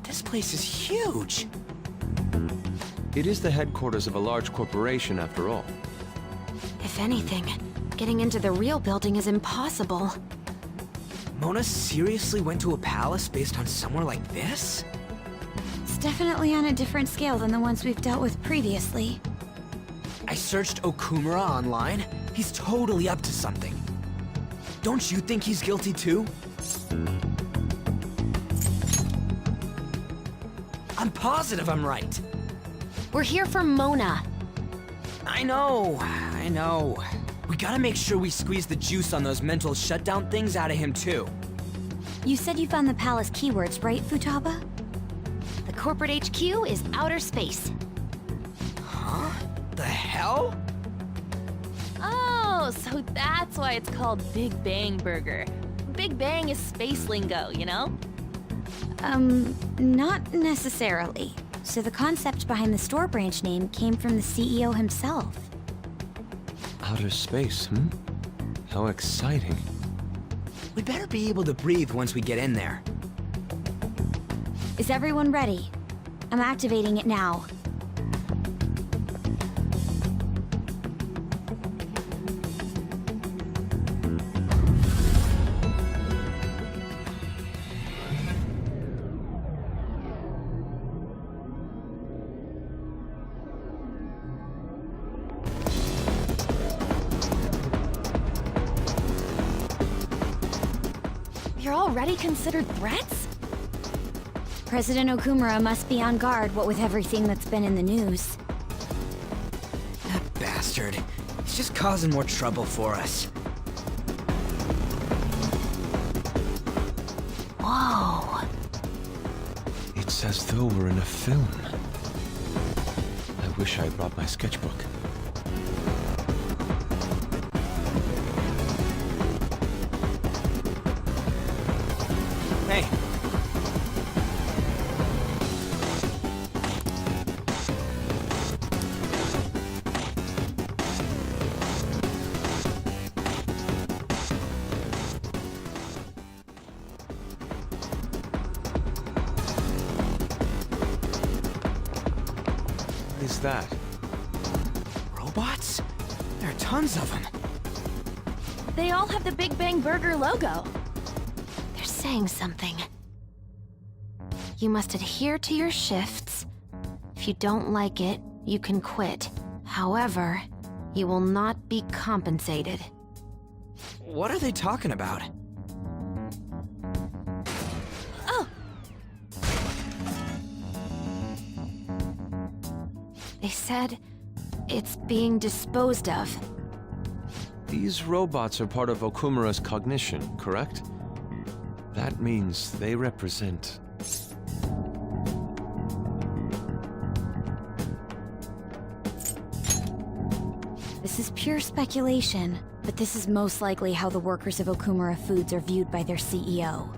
This place is huge. It is the headquarters of a large corporation, after all. If anything, getting into the real building is impossible. Mona seriously went to a palace based on somewhere like this? It's definitely on a different scale than the ones we've dealt with previously. I searched Okumura online. He's totally up to something. Don't you think he's guilty too? I'm positive I'm right. We're here for Mona. I know. We gotta make sure we squeeze the juice on those mental shutdown things out of him too. You said you found the palace keywords, right, Futaba? The corporate HQ is outer space. Huh? The hell? Oh, so that's why it's called Big Bang Burger. Big Bang is space lingo, you know? Not necessarily. So the concept behind the store branch name came from the CEO himself. Outer space, hmm? How exciting. We better be able to breathe once we get in there. Is everyone ready? I'm activating it now. You're already considered threats? President Okumura must be on guard, what with everything that's been in the news. That bastard. He's just causing more trouble for us. Whoa. It's as though we're in a film. I wish I brought my sketchbook. Hey. What is that? Robots? There are tons of them. They all have the Big Bang Burger logo. They're saying something. You must adhere to your shifts. If you don't like it, you can quit. However, you will not be compensated. What are they talking about? Oh, They said it's being disposed of. These robots are part of Okumura's cognition, correct? That means they represent... This is pure speculation, but this is most likely how the workers of Okumura Foods are viewed by their CEO.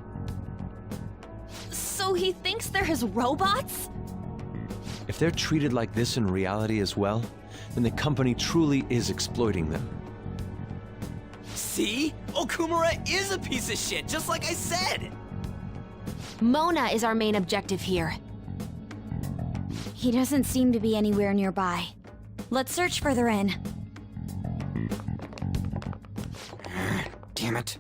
so he thinks they're his robots? If they're treated like this in reality as well, then the company truly is exploiting them. See? Okumura is a piece of shit, just like I said! Mona is our main objective here. He doesn't seem to be anywhere nearby. Let's search further in. Damn it.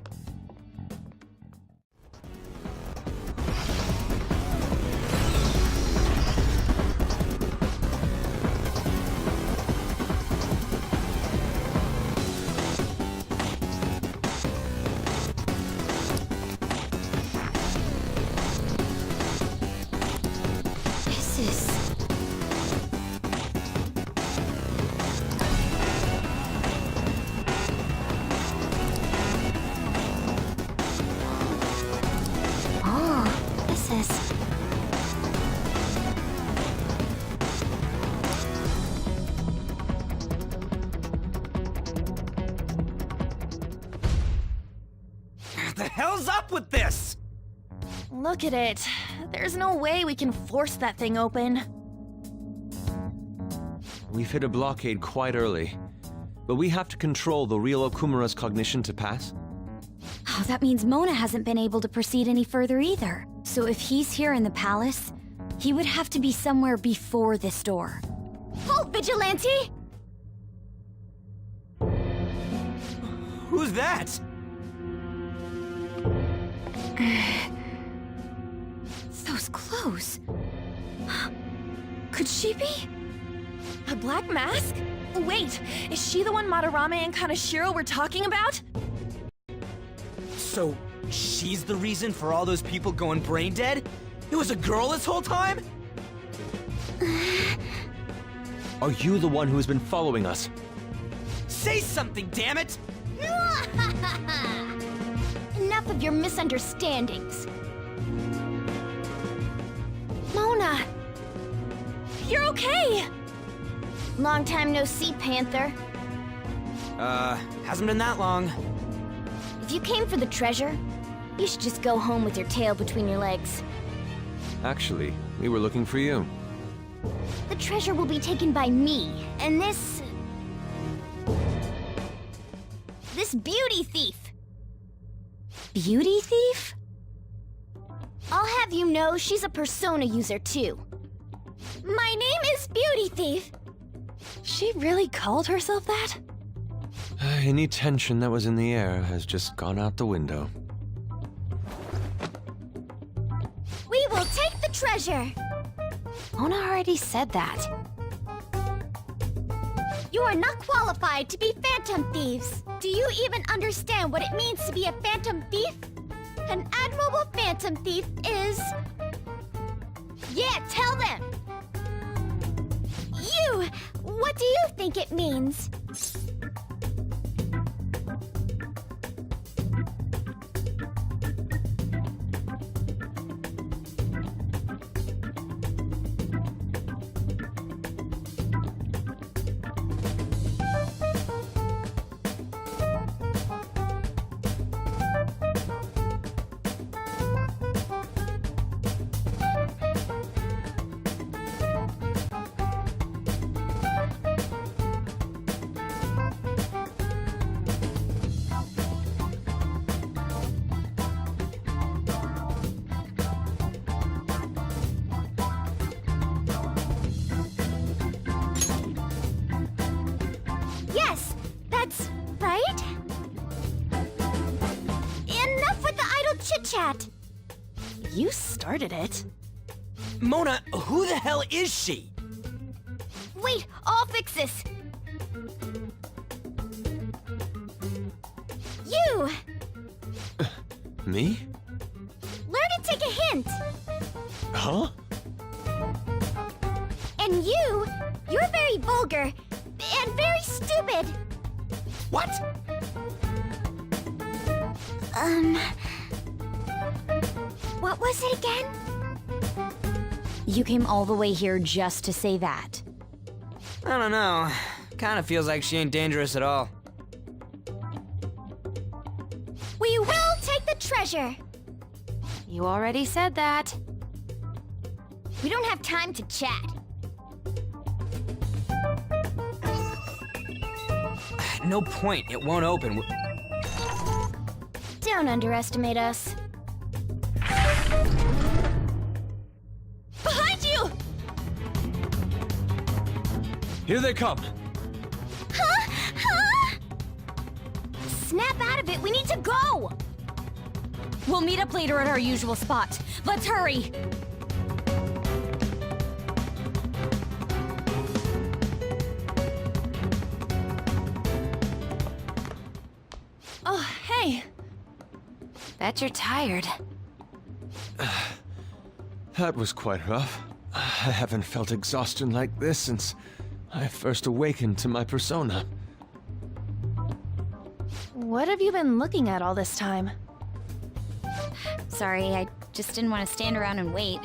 This is... Oh, this is... What the hell's up with this? Look at it. There's no way we can force that thing open. We've hit a blockade quite early, but we have to control the real Okumura's cognition to pass. Oh, that means Mona hasn't been able to proceed any further either. So if he's here in the palace, He would have to be somewhere before this door. Halt, Vigilante! Who's that? Those clothes. Could she be? A black mask? Wait, is she the one Madarame and Kaneshiro were talking about? So, she's the reason for all those people going brain dead? It was a girl this whole time? Are you the one who has been following us? Say something, damn it! Enough of your misunderstandings. Mona! You're okay! Long time no see, Panther. Hasn't been that long. If you came for the treasure, you should just go home with your tail between your legs. Actually, we were looking for you. The treasure will be taken by me, and this beauty thief. Beauty thief? I'll have you know she's a Persona user too. My name is Beauty Thief. She really called herself that? Any tension that was in the air has just gone out the window. We will take the treasure. Mona already said that. You are not qualified to be phantom thieves. Do you even understand what it means to be a phantom thief? An admirable phantom thief is... Yeah, tell them! You! What do you think it means? Yes, that's right. Enough with the idle chit-chat. You started it. Mona, who the hell is she? Wait, I'll fix this. You! Me? Learn to take a hint. Huh? And you're very vulgar and very stupid. What? What was it again? You came all the way here just to say that. I don't know. Kinda feels like she ain't dangerous at all. We will take the treasure. You already said that. We don't have time to chat. No point, it won't open. Don't underestimate us. Behind you! Here they come! Huh? Huh? Snap out of it, we need to go! We'll meet up later at our usual spot. Let's hurry! Oh, hey. Bet you're tired. That was quite rough. I haven't felt exhaustion like this since I first awakened to my persona. What have you been looking at all this time? Sorry, I just didn't want to stand around and wait.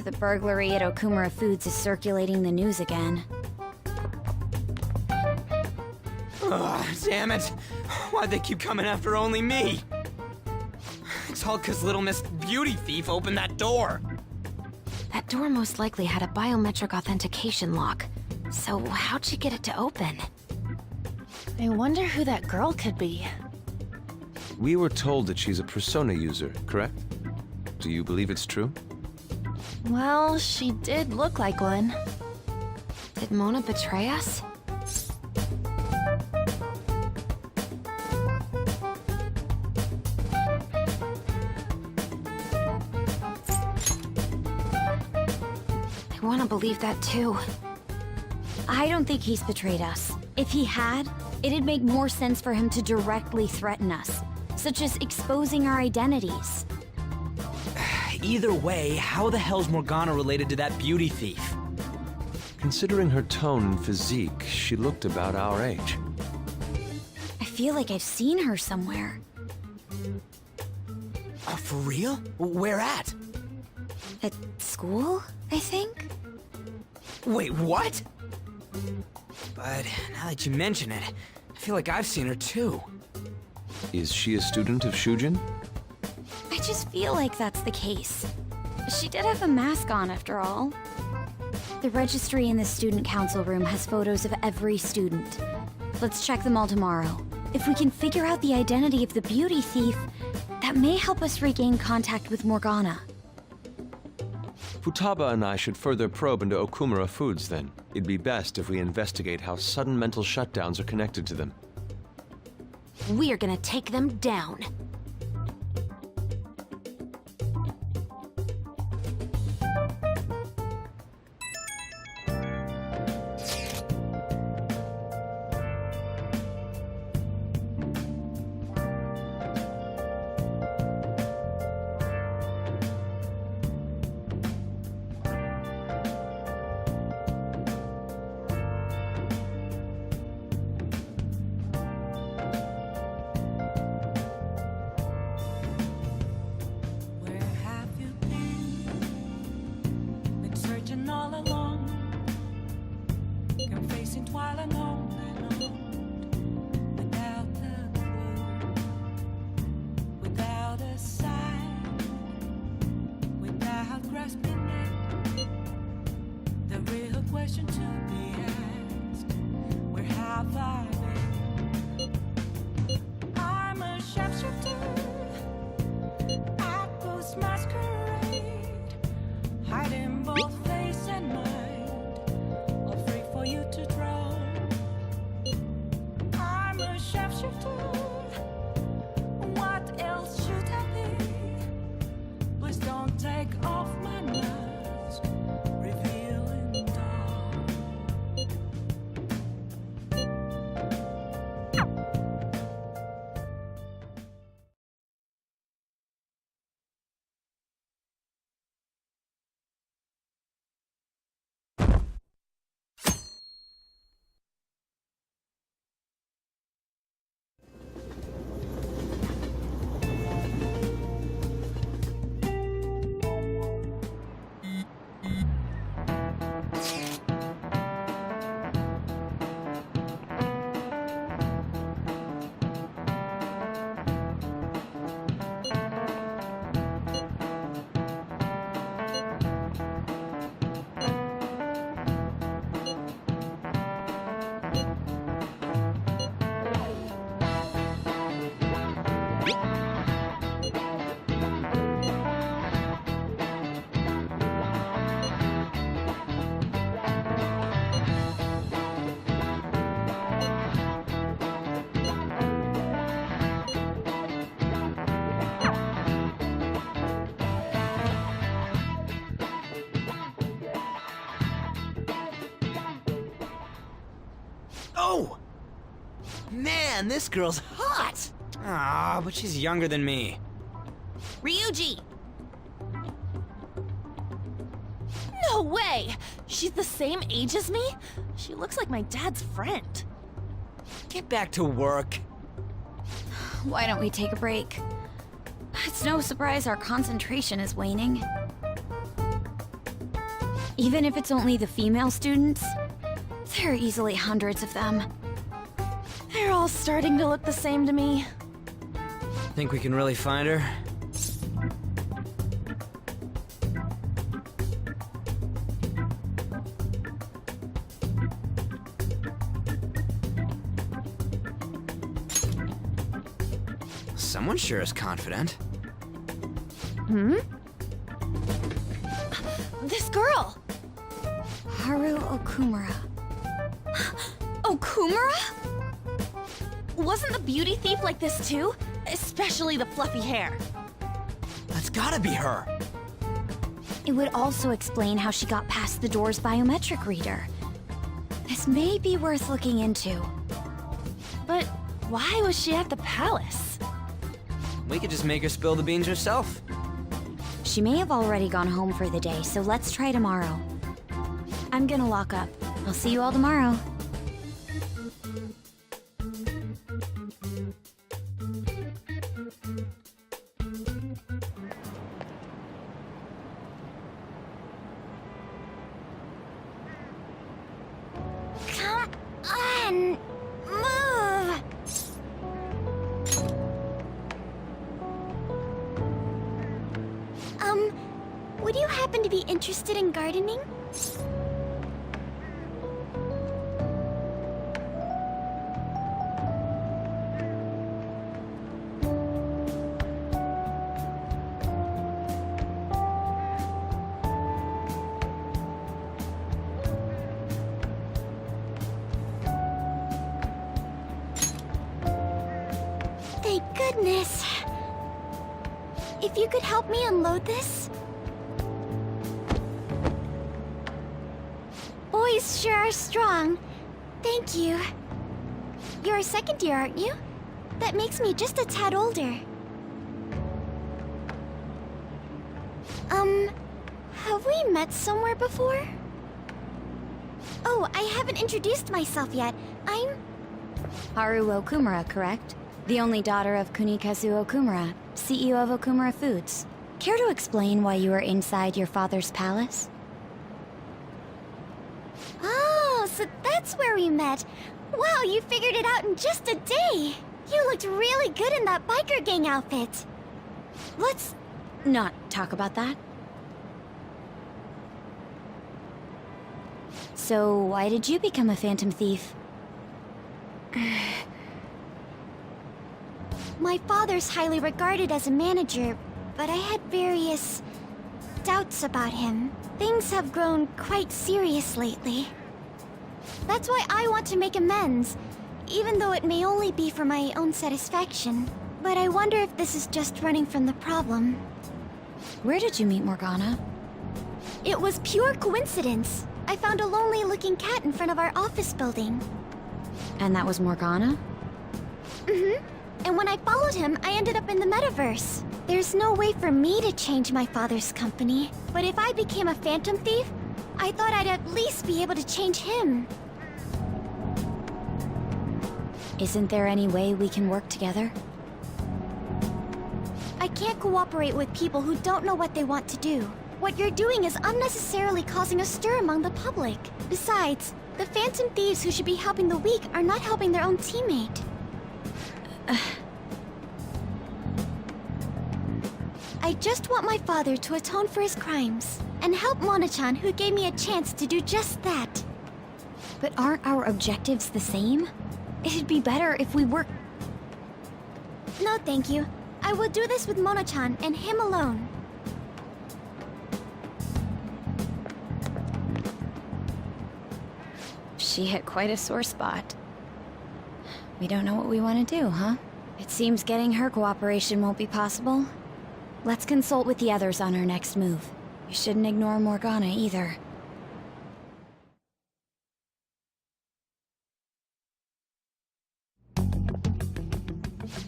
The burglary at Okumura Foods is circulating the news again. Ugh, damn it. Why'd they keep coming after only me? It's all 'cause little Miss Beauty Thief opened that door. That door most likely had a biometric authentication lock. So how'd she get it to open? I wonder who that girl could be. We were told that she's a persona user, correct? Do you believe it's true? Well, she did look like one. Did Mona betray us? I want to believe that too. I don't think he's betrayed us. If he had, it'd make more sense for him to directly threaten us, such as exposing our identities. Either way, how the hell's Morgana related to that beauty thief? Considering her tone and physique, she looked about our age. I feel like I've seen her somewhere. Oh, for real? Where at? At school, I think? Wait, what? But now that you mention it, I feel like I've seen her too. Is she a student of Shujin? I just feel like that's the case. She did have a mask on, after all. The registry in the student council room has photos of every student. Let's check them all tomorrow. If we can figure out the identity of the beauty thief, that may help us regain contact with Morgana. Futaba and I should further probe into Okumura Foods then. It'd be best if we investigate how sudden mental shutdowns are connected to them. We're gonna take them down. Where have you been? Been searching all along, confessing while alone and on, without the clue, without a sign, without grasping it. The real question to be asked: where have I been? I'm a sharpshooter. I post masquerade, hiding both face and mind, all free for you to draw. I'm a sharpshooter. What else should I be? Please don't take off my mask, revealing dawn. Oh! Man, this girl's hot! Ah, but she's younger than me. Ryuji! No way! She's the same age as me? She looks like my dad's friend. Get back to work. Why don't we take a break? It's no surprise our concentration is waning. Even if it's only the female students, there are easily hundreds of them. They're all starting to look the same to me. Think we can really find her? Someone sure is confident. This girl! Haru Okumura. Okumura? Wasn't the beauty thief like this too? Especially the fluffy hair. That's gotta be her. It would also explain how she got past the door's biometric reader. This may be worth looking into. But why was she at the palace? We could just make her spill the beans herself. She may have already gone home for the day, so let's try tomorrow. I'm gonna lock up. I'll see you all tomorrow. Come on! Move! Would you happen to be interested in gardening? Thank goodness. If you could help me unload this? Boys sure are strong. Thank you. You're a second year, aren't you? That makes me just a tad older. Have we met somewhere before? Oh, I haven't introduced myself yet. I'm... Haru Okumura, correct? The only daughter of Kunikazu Okumura, CEO of Okumura Foods. Care to explain why you were inside your father's palace? Oh, so that's where we met. Wow, you figured it out in just a day. You looked really good in that biker gang outfit. Let's not talk about that. So, why did you become a phantom thief? My father's highly regarded as a manager, but I had various doubts about him. Things have grown quite serious lately. That's why I want to make amends, even though it may only be for my own satisfaction. But I wonder if this is just running from the problem. Where did you meet Morgana? It was pure coincidence. I found a lonely-looking cat in front of our office building. And that was Morgana? Mm-hmm. And when I followed him, I ended up in the metaverse. There's no way for me to change my father's company. But if I became a phantom thief, I thought I'd at least be able to change him. Isn't there any way we can work together? I can't cooperate with people who don't know what they want to do. What you're doing is unnecessarily causing a stir among the public. Besides, the phantom thieves who should be helping the weak are not helping their own teammate. I just want my father to atone for his crimes, and help Mona-chan, who gave me a chance to do just that. But aren't our objectives the same? It'd be better if we work... No, thank you. I will do this with Mona-chan and him alone. She hit quite a sore spot. We don't know what we want to do, huh? It seems getting her cooperation won't be possible. Let's consult with the others on our next move. We shouldn't ignore Morgana either.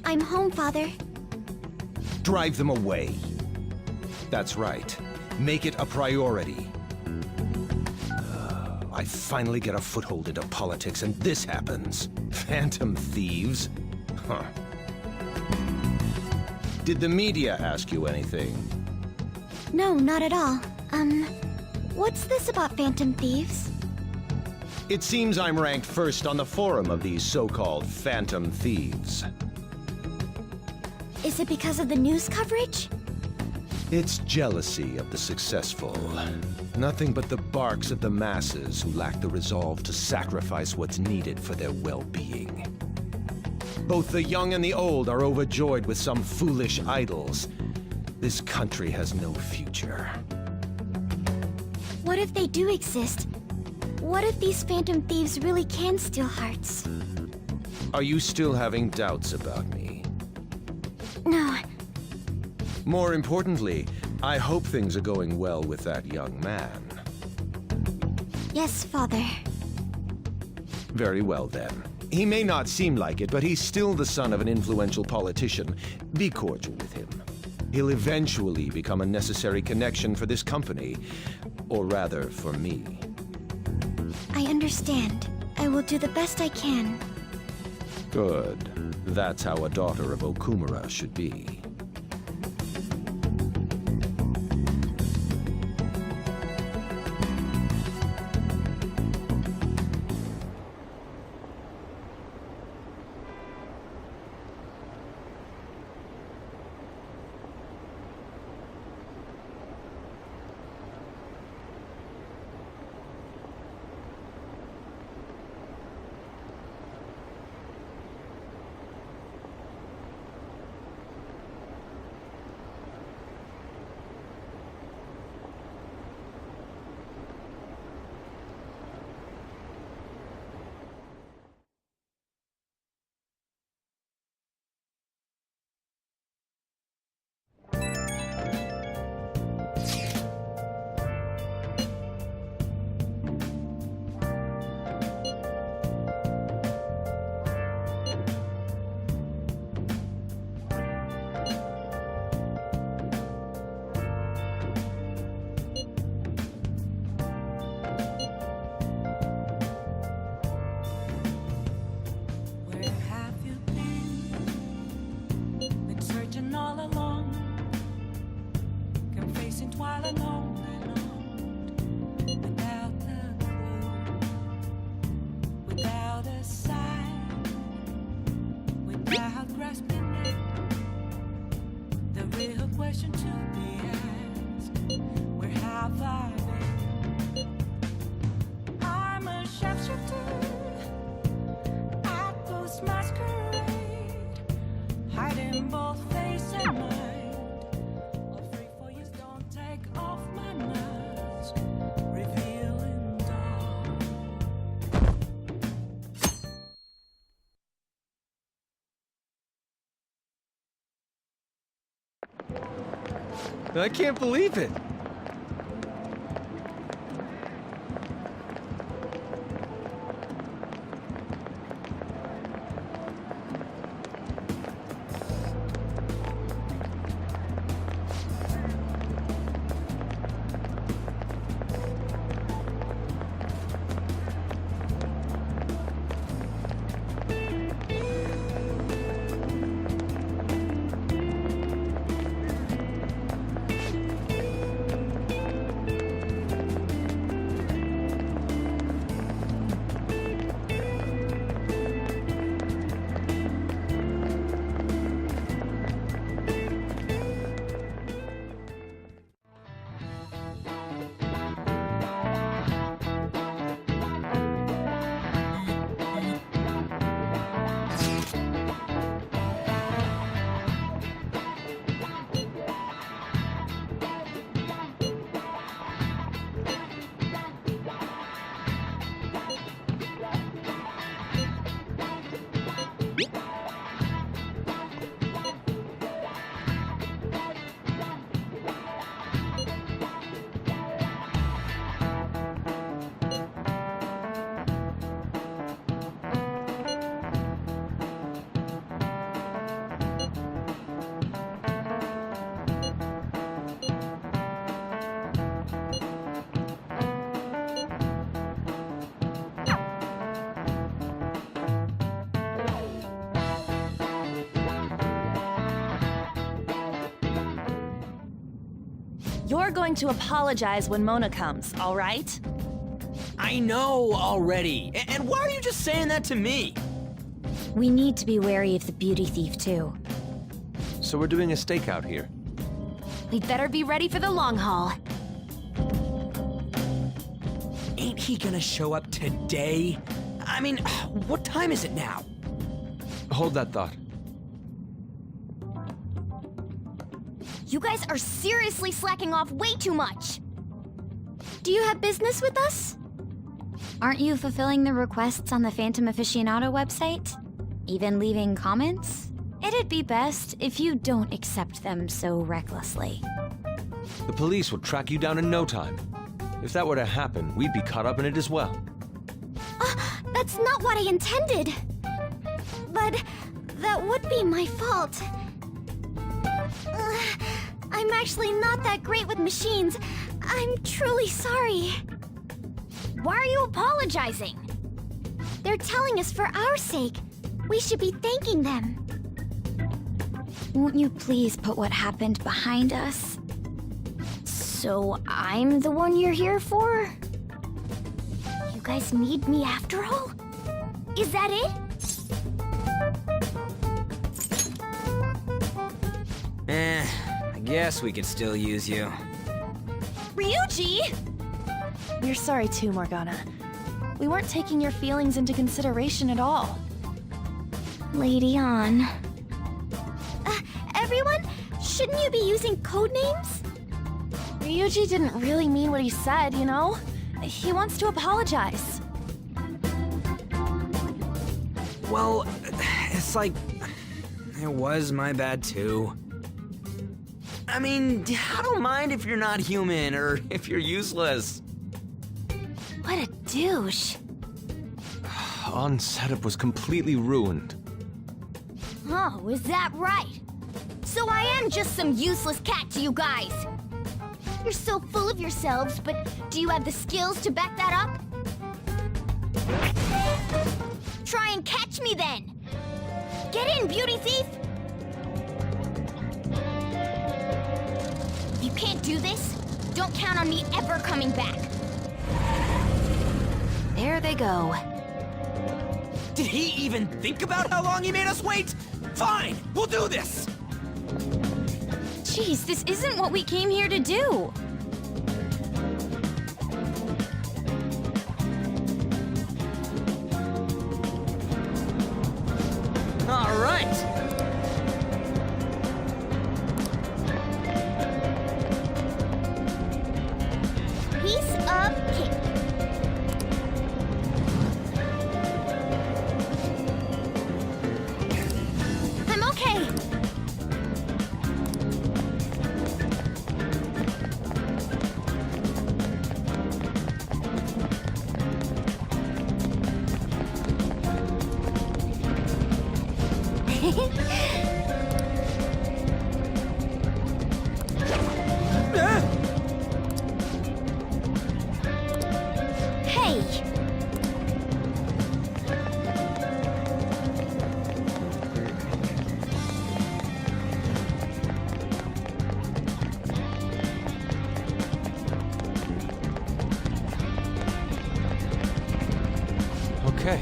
I'm home, Father. Drive them away. That's right. Make it a priority. I finally get a foothold into politics, and this happens. Phantom thieves? Huh. Did the media ask you anything? No, not at all. What's this about phantom thieves? It seems I'm ranked first on the forum of these so-called phantom thieves. Is it because of the news coverage? It's jealousy of the successful. Nothing but the barks of the masses who lack the resolve to sacrifice what's needed for their well-being. Both the young and the old are overjoyed with some foolish idols. This country has no future. What if they do exist? What if these phantom thieves really can steal hearts? Are you still having doubts about me? No, More importantly, I hope things are going well with that young man. yes, Father. Very well, then. He may not seem like it, but he's still the son of an influential politician. Be cordial with him. He'll eventually become a necessary connection for this company. Or rather, for me. I understand. I will do the best I can. Good. That's how a daughter of Okumura should be. Where have you been? Been searching all along, confessing while alone and on, without a clue, without a sign, without grasping it. The real question to be asked: where have I been? I'm a sharpshooter. Masquerade, hiding both face and mind. All three for you don't take off my mask, revealing dawn. I can't believe it. You're going to apologize when Mona comes, all right? I know already. And why are you just saying that to me? We need to be wary of the beauty thief, too. So we're doing a stakeout here. We'd better be ready for the long haul. Ain't he gonna show up today? I mean, what time is it now? Hold that thought. You guys are seriously slacking off way too much. Do you have business with us? Aren't you fulfilling the requests on the Phantom Aficionado website? Even leaving comments? It'd be best if you don't accept them so recklessly. The police will track you down in no time. If that were to happen, we'd be caught up in it as well. That's not what I intended. But that would be my fault. I'm actually not that great with machines. I'm truly sorry. Why are you apologizing? They're telling us for our sake. We should be thanking them. Won't you please put what happened behind us? So I'm the one you're here for? You guys need me after all? Is that it? I guess we could still use you. Ryuji! We're sorry too, Morgana. We weren't taking your feelings into consideration at all. Lady on. Everyone, shouldn't you be using code names? Ryuji didn't really mean what he said, you know? He wants to apologize. Well, it's like... it was my bad too. I mean, I don't mind if you're not human or if you're useless. What a douche. On setup was completely ruined. Oh, is that right? So I am just some useless cat to you guys. You're so full of yourselves, but do you have the skills to back that up? Try and catch me then. Get in, beauty thief. If you can't do this, don't count on me ever coming back. There they go. Did he even think about how long he made us wait? Fine, we'll do this! Jeez, this isn't what we came here to do. All right. Piece of cake. I'm okay. Hey. Okay.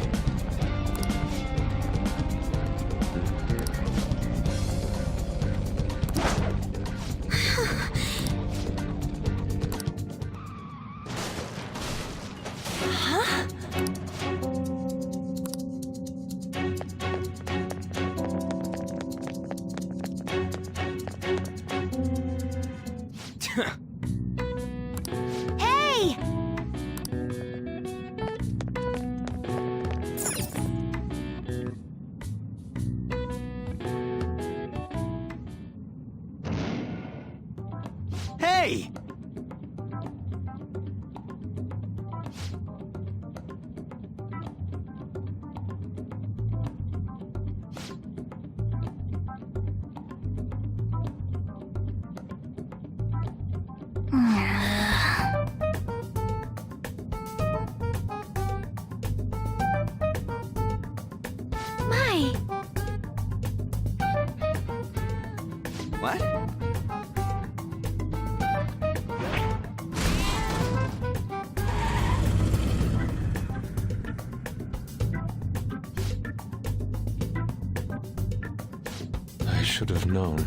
Hey! Hey! My, What? I should have known.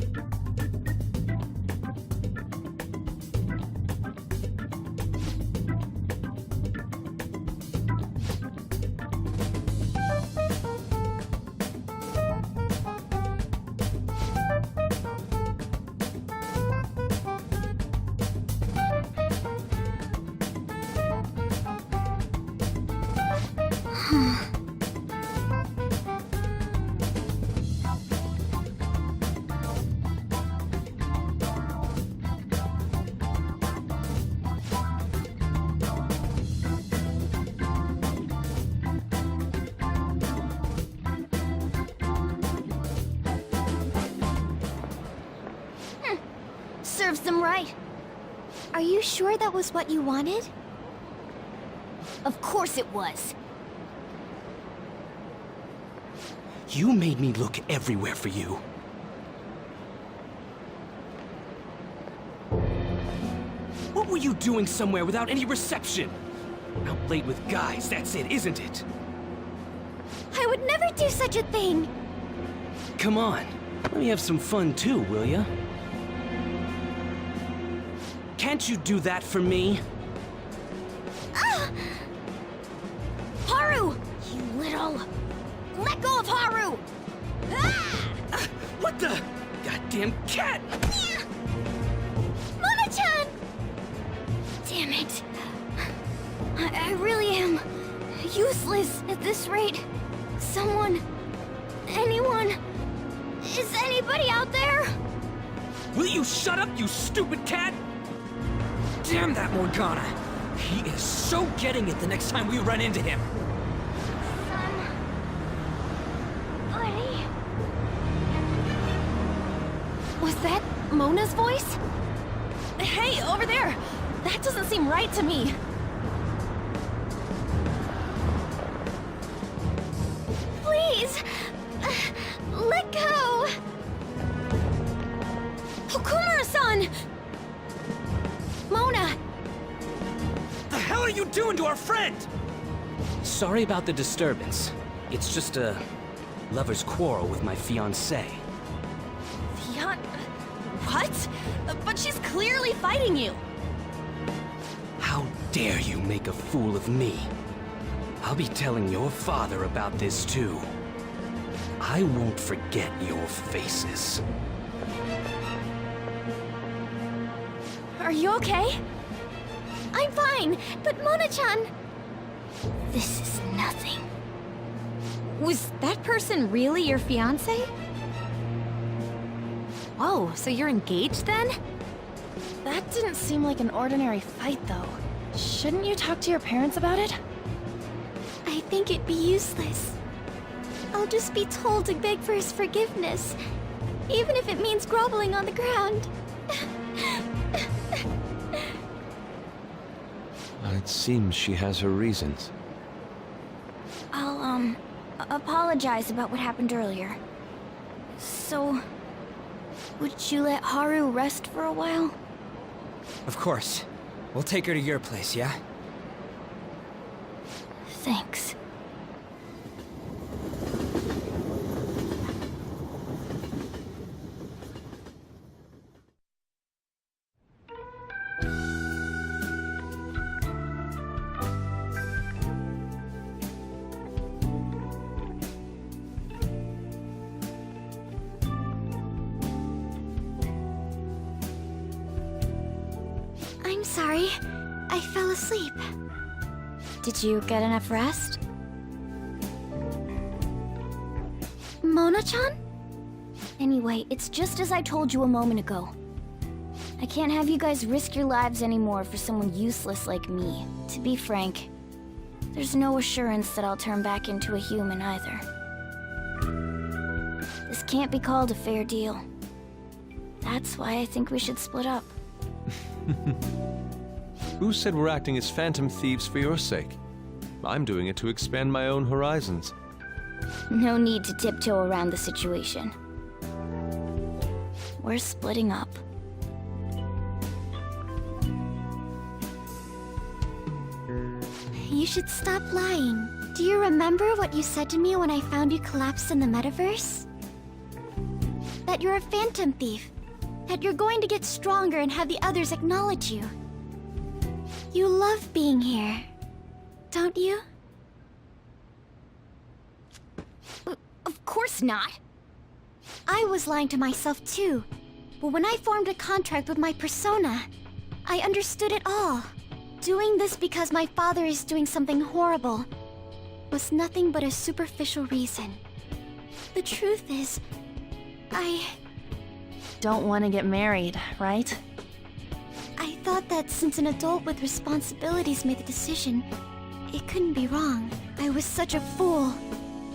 serves them right. Are you sure that was what you wanted? Of course it was. You made me look everywhere for you. What were you doing somewhere without any reception? Out late with guys, that's it, isn't it? I would never do such a thing. Come on, let me have some fun too, will ya? Can't you do that for me? Haru! You little... Let go of Haru! What the? Goddamn cat! Mona-chan! Damn it. I really am useless at this rate. Someone... anyone... Is anybody out there? Will you shut up, you stupid cat? Damn that Morgana! He is so getting it the next time we run into him. Buddy... Was that Mona's voice? Hey, over there! That doesn't seem right to me. Please! Let go! Okumura-san! Mona! The hell are you doing to our friend? Sorry about the disturbance. It's just a lover's quarrel with my fiancée. What? But she's clearly fighting you. How dare you make a fool of me? I'll be telling your father about this too. I won't forget your faces. Are you okay? I'm fine, but Mona-chan... This is nothing. Was that person really your fiancé? Whoa, so you're engaged then? That didn't seem like an ordinary fight, though. Shouldn't you talk to your parents about it? I think it'd be useless. I'll just be told to beg for his forgiveness, even if it means groveling on the ground. It seems she has her reasons. I'll, apologize about what happened earlier. So, would you let Haru rest for a while? Of course. We'll take her to your place, yeah? Thanks. I'm sorry. I fell asleep. Did you get enough rest? Mona-chan? Anyway, it's just as I told you a moment ago. I can't have you guys risk your lives anymore for someone useless like me. To be frank, there's no assurance that I'll turn back into a human either. This can't be called a fair deal. That's why I think we should split up. Who said we're acting as phantom thieves for your sake? I'm doing it to expand my own horizons. No need to tiptoe around the situation. We're splitting up. You should stop lying. Do you remember what you said to me when I found you collapsed in the metaverse? That you're a phantom thief. That you're going to get stronger and have the others acknowledge you. You love being here, don't you? Of course not. I was lying to myself too. But when I formed a contract with my persona, I understood it all. Doing this because my father is doing something horrible was nothing but a superficial reason. The truth is, I Don't want to get married, right? I thought that since an adult with responsibilities made the decision, it couldn't be wrong. I was such a fool,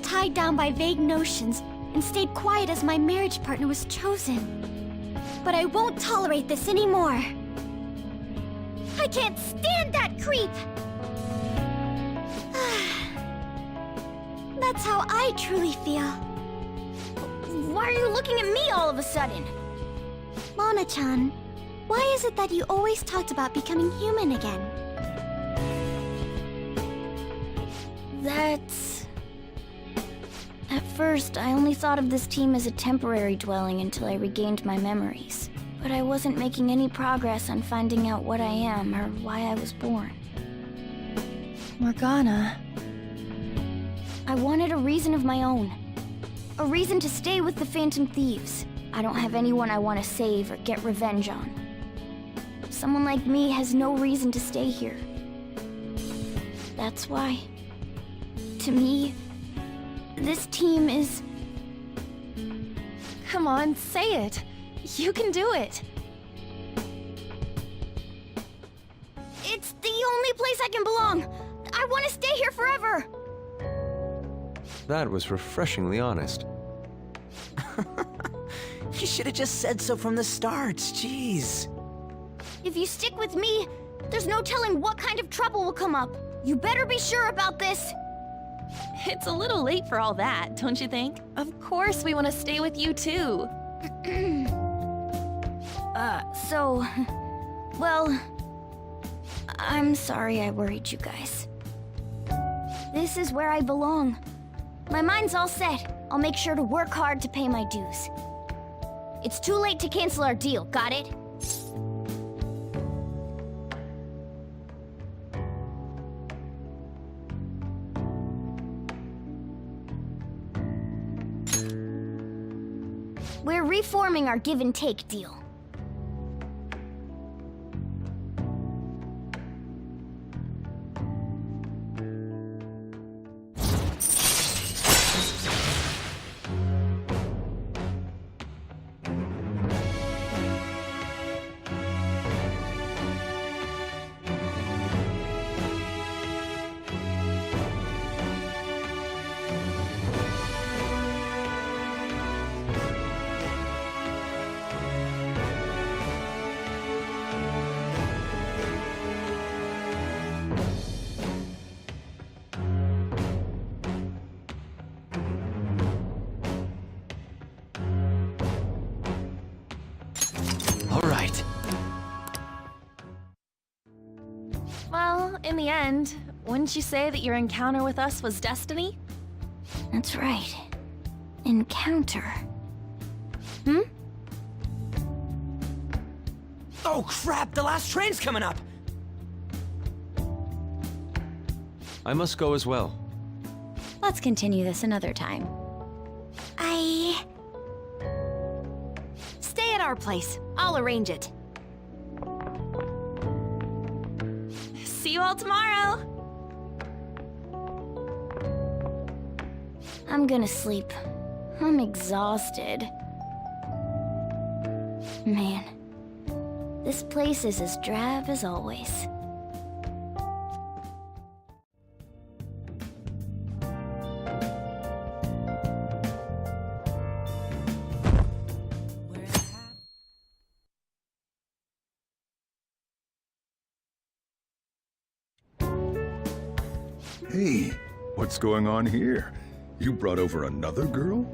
tied down by vague notions, and stayed quiet as my marriage partner was chosen. but I won't tolerate this anymore. I can't stand that creep! That's how I truly feel. Why are you looking at me all of a sudden? Mona-chan, why is it that you always talked about becoming human again? That's... At first, I only thought of this team as a temporary dwelling until I regained my memories. But I wasn't making any progress on finding out what I am or why I was born. Morgana. I wanted a reason of my own. A reason to stay with the Phantom Thieves. I don't have anyone I want to save or get revenge on. Someone like me has no reason to stay here. That's why, to me, this team is... Come on, say it. You can do it. It's the only place I can belong. I want to stay here forever. That was refreshingly honest. You should have just said so from the start, jeez. If you stick with me, there's no telling what kind of trouble will come up. You better be sure about this. It's a little late for all that, don't you think? Of course we want to stay with you too. Well, I'm sorry I worried you guys. This is where I belong. My mind's all set. I'll make sure to work hard to pay my dues. It's too late to cancel our deal, got it? We're reforming our give and take deal. Well, in the end, wouldn't you say that your encounter with us was destiny? That's right. Encounter. Hmm? Oh crap, the last train's coming up! I must go as well. Let's continue this another time. Stay at our place. I'll arrange it. See you all tomorrow! I'm gonna sleep. I'm exhausted. Man, this place is as drab as always. Hey, what's going on here? You brought over another girl?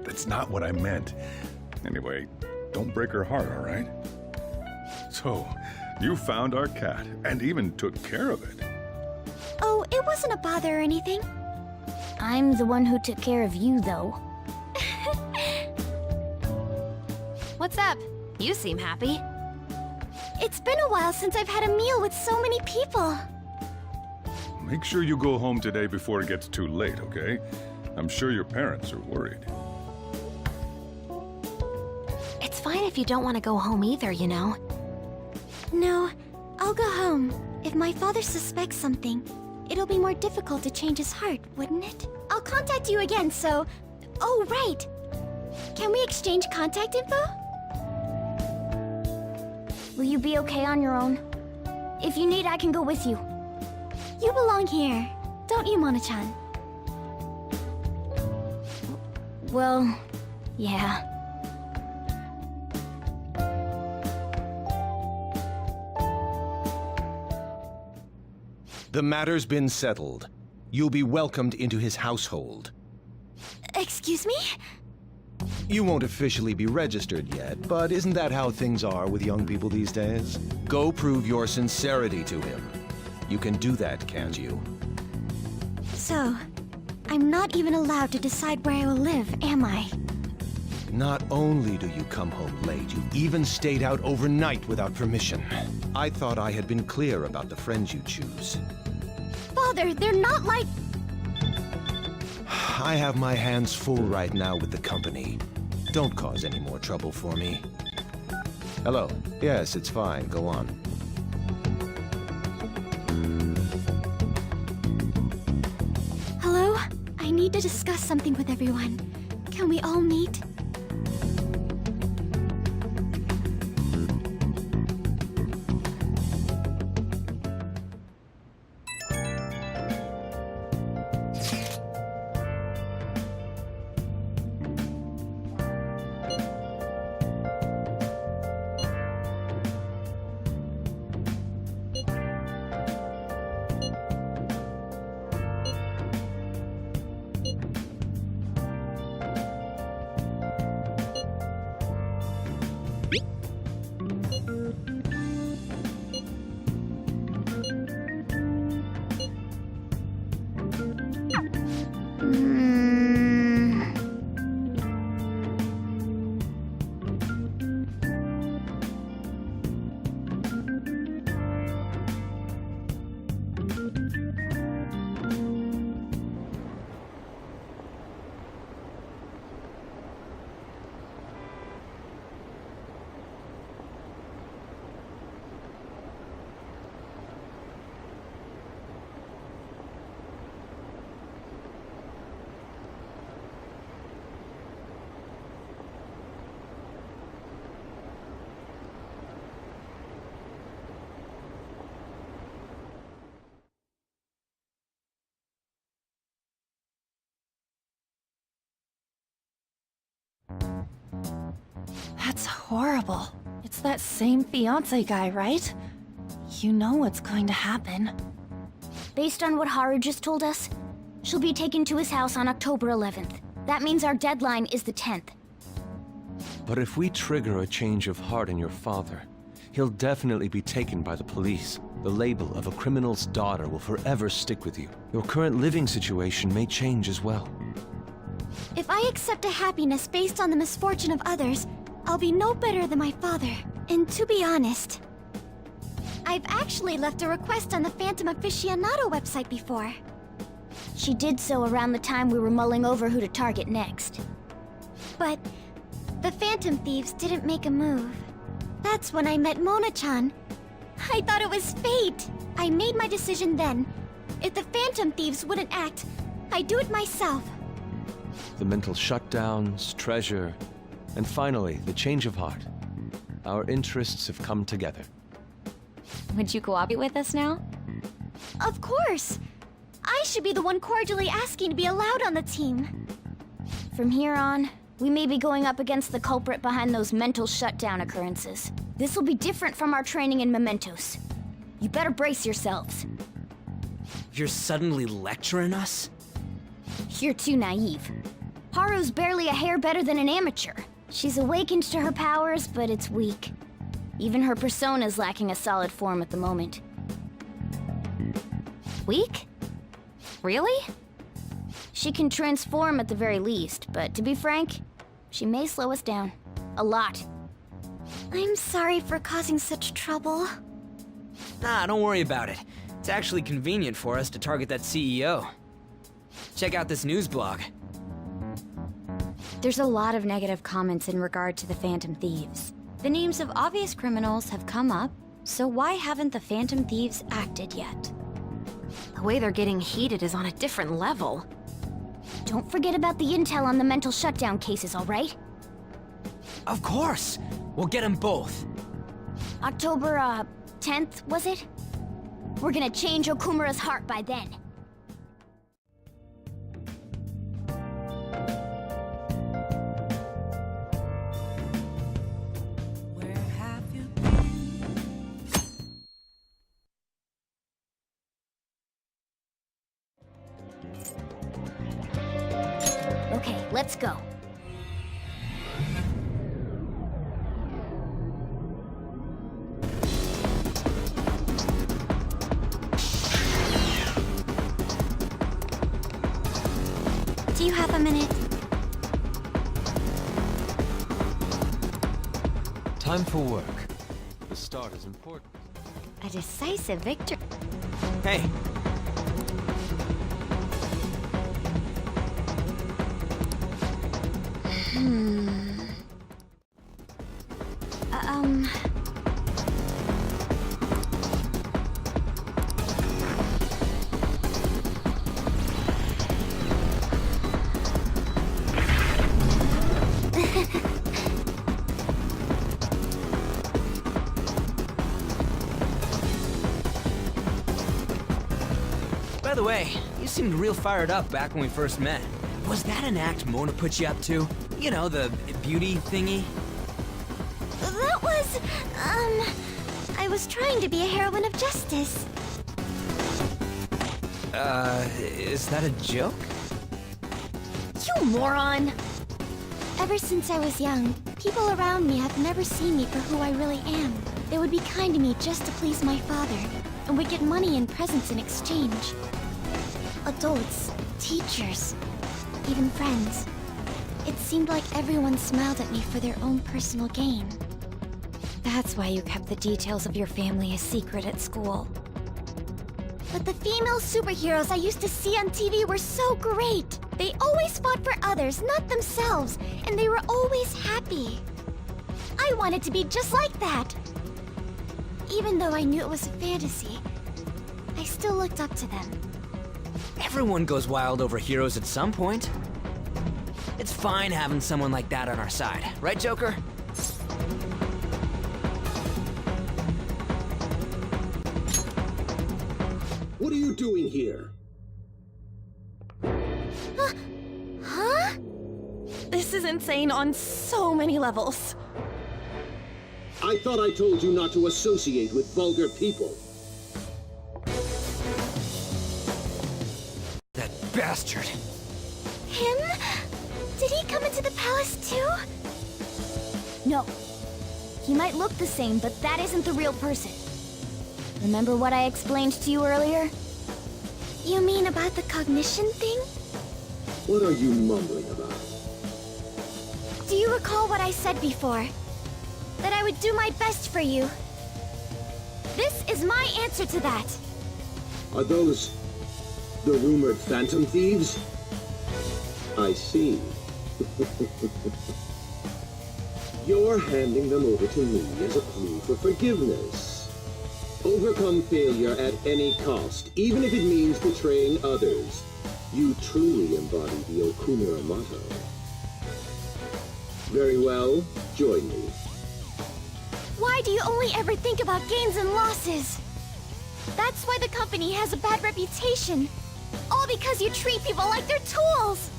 That's not what I meant. Anyway, don't break her heart, all right? So, you found our cat and even took care of it. Oh, it wasn't a bother or anything. I'm the one who took care of you, though. What's up? You seem happy. It's been a while since I've had a meal with so many people. Make sure you go home today before it gets too late, okay? I'm sure your parents are worried. It's fine if you don't want to go home either, you know. No, I'll go home. If my father suspects something, it'll be more difficult to change his heart, wouldn't it? I'll contact you again, so... Oh, right! Can we exchange contact info? Will you be okay on your own? If you need, I can go with you. You belong here, don't you, Mona-chan? Well, yeah. The matter's been settled. You'll be welcomed into his household. Excuse me? You won't officially be registered yet, but isn't that how things are with young people these days? Go prove your sincerity to him. You can do that, can't you? So, I'm not even allowed to decide where I will live, am I? Not only do you come home late, you even stayed out overnight without permission. I thought I had been clear about the friends you choose. Father, they're not like... I have my hands full right now with the company. Don't cause any more trouble for me. Hello. Yes, it's fine. Go on. Hello? I need to discuss something with everyone. Can we all meet? That's horrible. It's that same fiancé guy, right? You know what's going to happen. Based on what Haru just told us, she'll be taken to his house on October 11th. That means our deadline is the 10th. But if we trigger a change of heart in your father, he'll definitely be taken by the police. The label of a criminal's daughter will forever stick with you. Your current living situation may change as well. If I accept a happiness based on the misfortune of others, I'll be no better than my father. And to be honest, I've actually left a request on the Phantom Aficionado website before. She did so around the time we were mulling over who to target next. But the Phantom Thieves didn't make a move. That's when I met Mona-chan. I thought it was fate. I made my decision then. If the Phantom Thieves wouldn't act, I'd do it myself. The mental shutdowns, treasure, and finally, the change of heart. Our interests have come together. Would you cooperate with us now? Of course. I should be the one cordially asking to be allowed on the team. From here on, we may be going up against the culprit behind those mental shutdown occurrences. This will be different from our training in Mementos. You better brace yourselves. You're suddenly lecturing us? You're too naive. Haru's barely a hair better than an amateur. She's awakened to her powers, but it's weak. Even her persona's lacking a solid form at the moment. Weak? Really? She can transform at the very least, but to be frank, she may slow us down. A lot. I'm sorry for causing such trouble. Nah, don't worry about it. It's actually convenient for us to target that CEO. Check out this news blog. There's a lot of negative comments in regard to the Phantom Thieves. The names of obvious criminals have come up, so why haven't the Phantom Thieves acted yet? The way they're getting heated is on a different level. Don't forget about the intel on the mental shutdown cases, all right? Of course! We'll get them both. October, 10th, was it? We're gonna change Okumura's heart by then. Okay, let's go. Do you have a minute? Time for work. The start is important. A decisive victory. Hey, Um... by the way, you seemed real fired up back when we first met. Was that an act Mona put you up to? You know, the beauty thingy? That was, I was trying to be a heroine of justice. Is that a joke? You moron! Ever since I was young, people around me have never seen me for who I really am. They would be kind to me just to please my father, and would get money and presents in exchange. Adults, teachers, even friends. It seemed like everyone smiled at me for their own personal gain. That's why you kept the details of your family a secret at school. But the female superheroes I used to see on TV were so great. They always fought for others, not themselves, and they were always happy. I wanted to be just like that. Even though I knew it was a fantasy, I still looked up to them. Everyone goes wild over heroes at some point. It's fine having someone like that on our side, right, Joker? What are you doing here? Huh? This is insane on so many levels. I thought I told you not to associate with vulgar people. That bastard. Him? Did he come into the palace too? No. He might look the same, but that isn't the real person. Remember what I explained to you earlier? You mean about the cognition thing? What are you mumbling about? Do you recall what I said before? That I would do my best for you. This is my answer to that. Are those the rumored phantom thieves? I see. You're handing them over to me as a plea for forgiveness. Overcome failure at any cost, even if it means betraying others. You truly embody the Okumura motto. Very well, join me. Why do you only ever think about gains and losses? That's why the company has a bad reputation. All because you treat people like they're tools!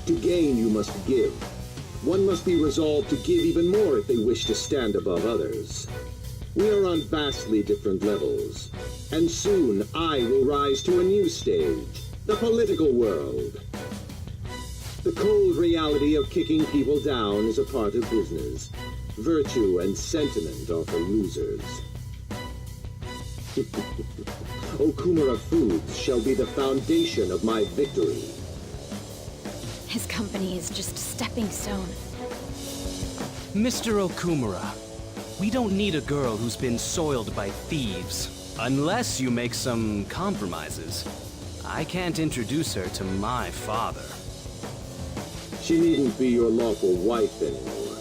To gain, you must give. One must be resolved to give even more if they wish to stand above others. We are on vastly different levels, and soon I will rise to a new stage, the political world. The cold reality of kicking people down is a part of business. Virtue and sentiment are for losers. Okumura Foods shall be the foundation of my victory. His company is just a stepping stone. Mr. Okumura, we don't need a girl who's been soiled by thieves. Unless you make some compromises. I can't introduce her to my father. She needn't be your lawful wife anymore.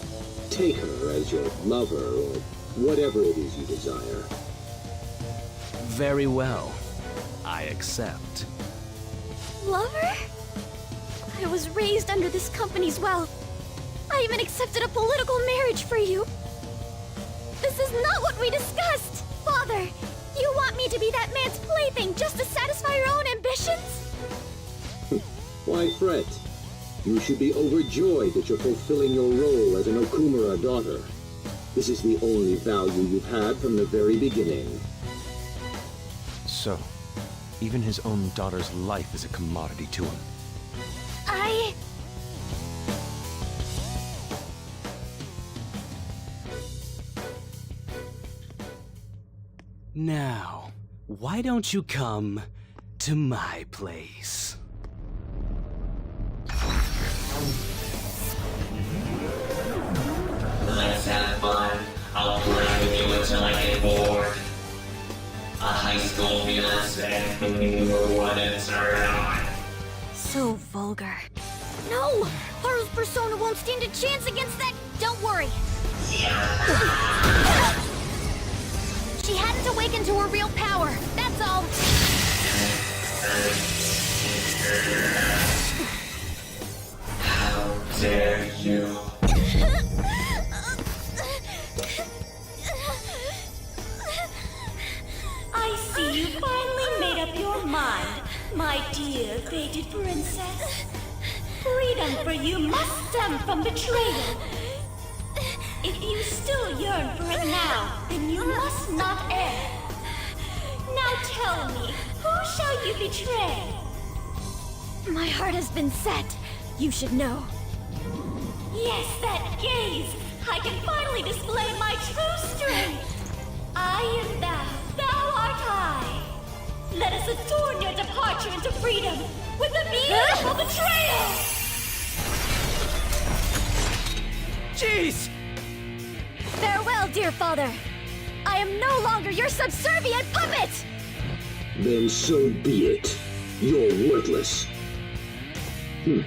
Take her as your lover or whatever it is you desire. Very well. I accept. Lover? I was raised under this company's wealth. I even accepted a political marriage for you. This is not what we discussed! Father, you want me to be that man's plaything just to satisfy your own ambitions? Why fret? You should be overjoyed that you're fulfilling your role as an Okumura daughter. This is the only value you've had from the very beginning. So, even his own daughter's life is a commodity to him. Now, why don't you come to my place? Let's have fun. I'll play with you until I get bored. A high school fiance who wouldn't turn on. So vulgar. No! Haru's persona won't stand a chance against that. Don't worry. She hadn't awakened to her real power. That's all. How dare you? I see you finally made up your mind, my dear fated princess. Freedom for you must stem from betrayal. If you still yearn for it now, then you must not err. Now tell me, who shall you betray? My heart has been set. You should know. Yes, that gaze! I can finally display my true strength! I am thou, thou art I! Let us adorn your departure into freedom with a beautiful betrayal! Jeez! Farewell, dear father. I am no longer your subservient puppet! Then so be it. You're worthless. Deal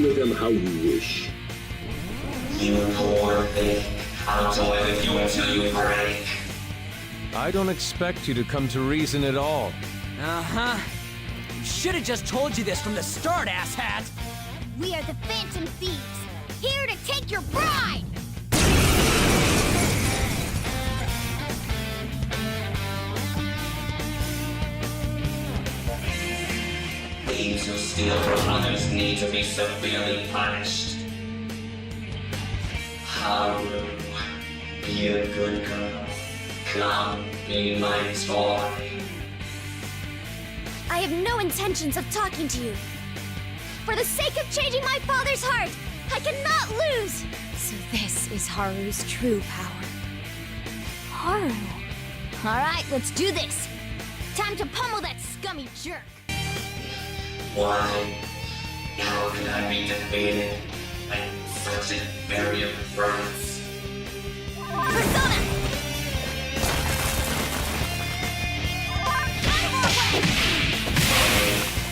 with them how you wish. You poor thing. I'll toy with you until you break. I don't expect you to come to reason at all. Uh-huh. Should have just told you this from the start, asshat! We are the Phantom Thieves, here to take your bride! Thieves who steal from others need to be severely punished. Haru, be a good girl. Come, be my toy. I have no intentions of talking to you. For the sake of changing my father's heart, I cannot lose! So this is Haru's true power. Haru. Alright, let's do this. Time to pummel that scummy jerk. Why? How can I be defeated by such inferior friends? Persona!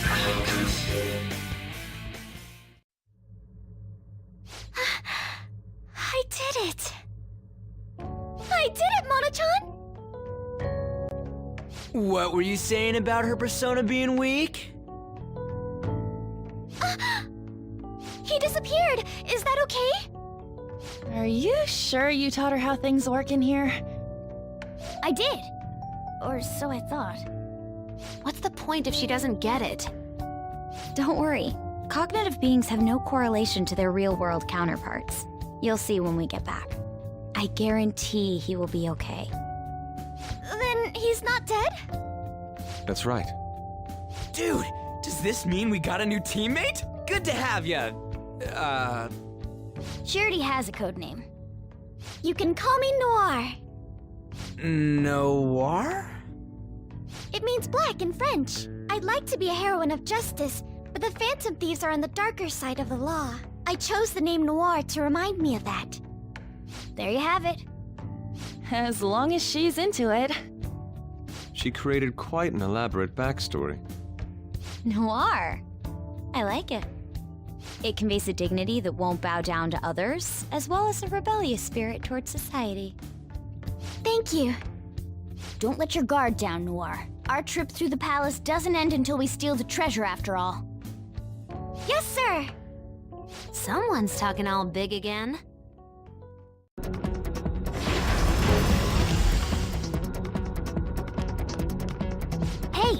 How concerned. I did it! I did it, Mono-chan! What were you saying about her persona being weak? He disappeared! Is that okay? Are you sure you taught her how things work in here? I did. Or so I thought. What's the point if she doesn't get it? Don't worry. Cognitive beings have no correlation to their real-world counterparts. You'll see when we get back. I guarantee he will be okay. Then he's not dead? That's right. Dude, does this mean we got a new teammate? Good to have ya. She already has a code name. You can call me Noir. Noir? It means black in French. I'd like to be a heroine of justice, but the Phantom Thieves are on the darker side of the law. I chose the name Noir to remind me of that. There you have it. As long as she's into it. She created quite an elaborate backstory. Noir. I like it. It conveys a dignity that won't bow down to others, as well as a rebellious spirit towards society. Thank you. Don't let your guard down, Noir. Our trip through the palace doesn't end until we steal the treasure after all. Yes, sir. Someone's talking all big again. Hey!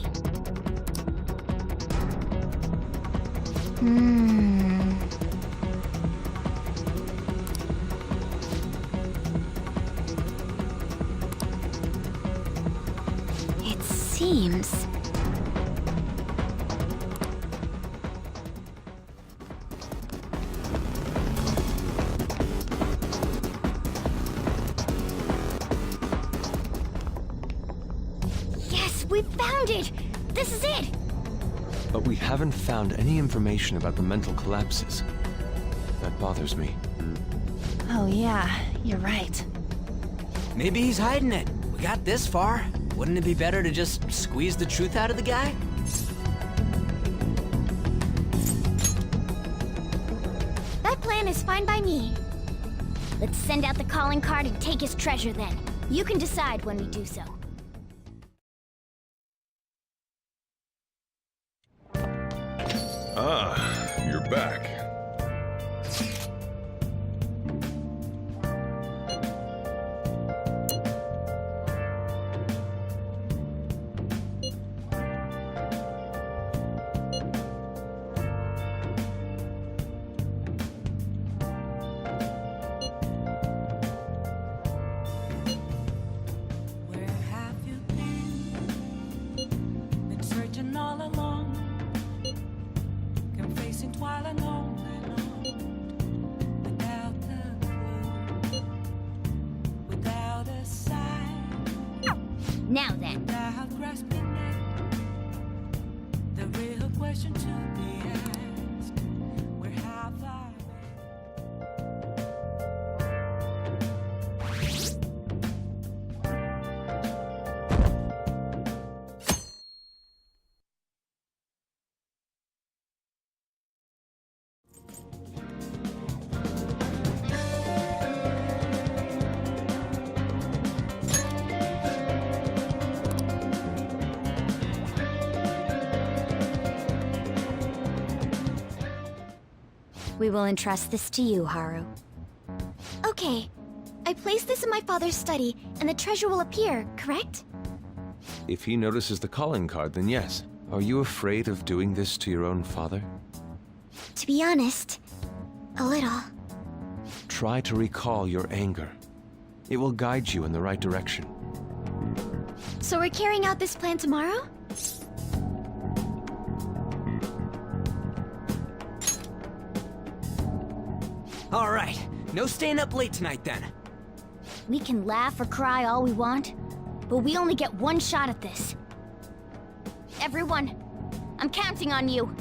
It seems... We found it! This is it! But we haven't found any information about the mental collapses. That bothers me. Oh yeah, you're right. Maybe he's hiding it. We got this far. Wouldn't it be better to just squeeze the truth out of the guy? That plan is fine by me. Let's send out the calling card and take his treasure then. You can decide when we do so. Ah, you're back. Where have you been? Been searching all along, confessing while alone without the clue, without a sign, Now then. without grasping it. The real question to be asked: where have I been? We will entrust this to you, Haru. Okay. I place this in my father's study, and the treasure will appear, correct? If he notices the calling card, then yes. Are you afraid of doing this to your own father? To be honest, a little. Try to recall your anger. It will guide you in the right direction. So we're carrying out this plan tomorrow? All right, no staying up late tonight then. We can laugh or cry all we want, but we only get one shot at this. Everyone, I'm counting on you.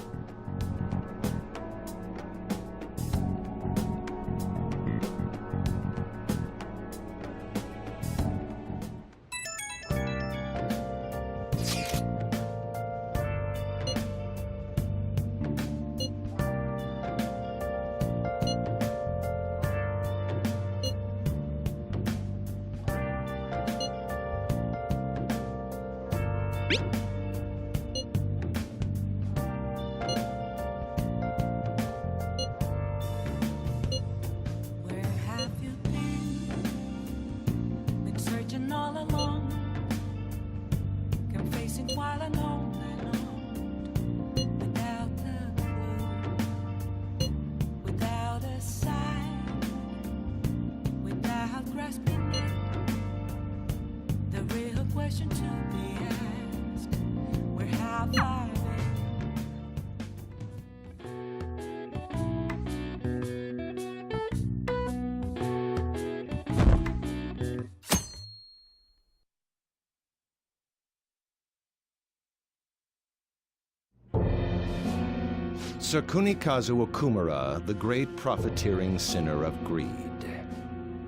Where have you been? Been searching all along, confessing while alone without the clue, without a sign, without grasping it. The real question to be asked: where have I been? Sir Kunikazu Okumura, the great profiteering sinner of greed.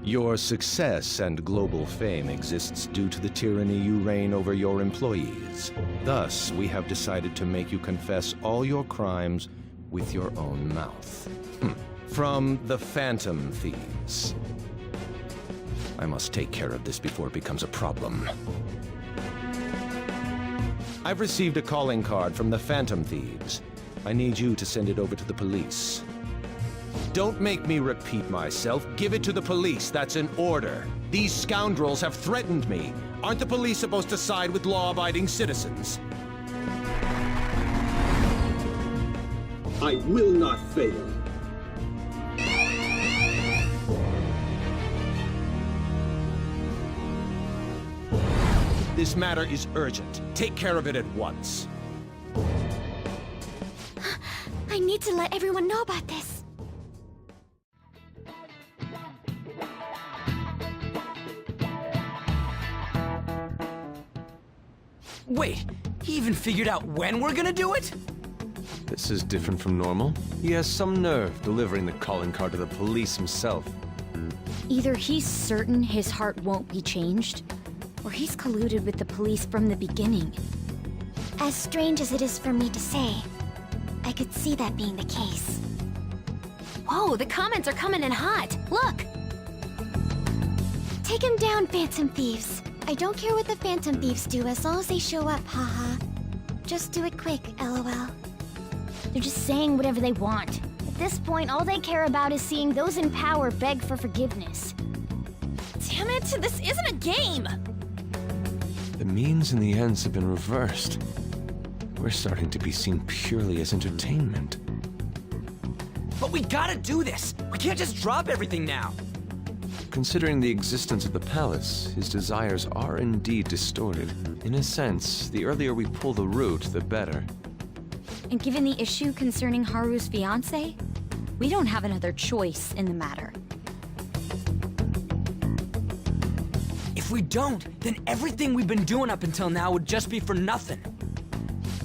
Your success and global fame exists due to the tyranny you reign over your employees. Thus, we have decided to make you confess all your crimes with your own mouth. From the Phantom Thieves. I must take care of this before it becomes a problem. I've received a calling card from the Phantom Thieves. I need you to send it over to the police. Don't make me repeat myself. Give it to the police. That's an order. These scoundrels have threatened me. Aren't the police supposed to side with law-abiding citizens? I will not fail. This matter is urgent. Take care of it at once. I need to let everyone know about this. Wait, he even figured out when we're gonna do it? This is different from normal. He has some nerve delivering the calling card to the police himself. Either he's certain his heart won't be changed, or he's colluded with the police from the beginning. As strange as it is for me to say, I could see that being the case. Whoa, the comments are coming in hot. Look! Take him down, Phantom Thieves. I don't care what the Phantom Thieves do as long as they show up, haha. Just do it quick, lol. They're just saying whatever they want. At this point, all they care about is seeing those in power beg for forgiveness. Damn it, this isn't a game! The means and the ends have been reversed. We're starting to be seen purely as entertainment. But we gotta do this! We can't just drop everything now! Considering the existence of the palace, his desires are indeed distorted. In a sense, the earlier we pull the root, the better. And given the issue concerning Haru's fiancé, we don't have another choice in the matter. If we don't, then everything we've been doing up until now would just be for nothing.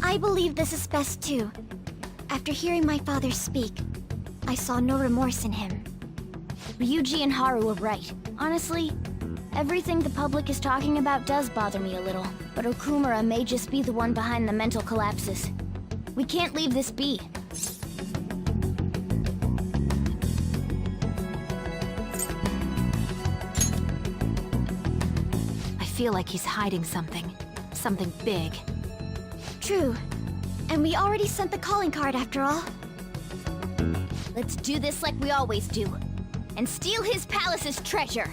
I believe this is best too. After hearing my father speak, I saw no remorse in him. Ryuji and Haru were right. Honestly, everything the public is talking about does bother me a little. But Okumura may just be the one behind the mental collapses. We can't leave this be. I feel like he's hiding something. Something big. True. And we already sent the calling card after all. Let's do this like we always do. And steal his palace's treasure.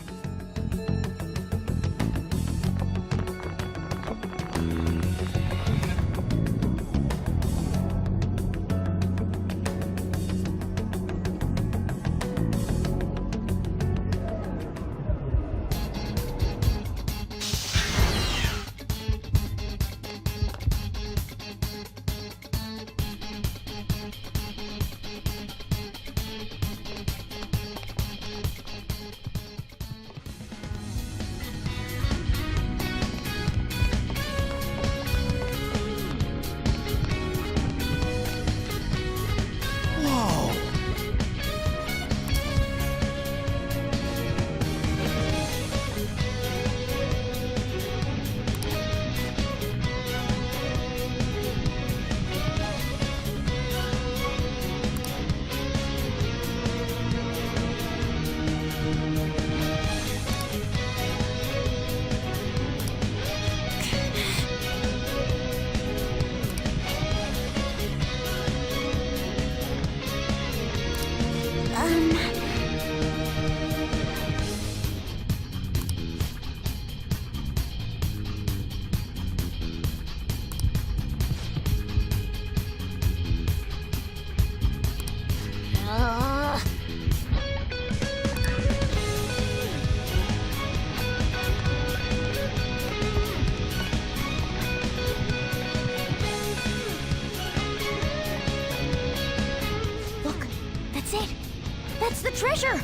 That's the treasure!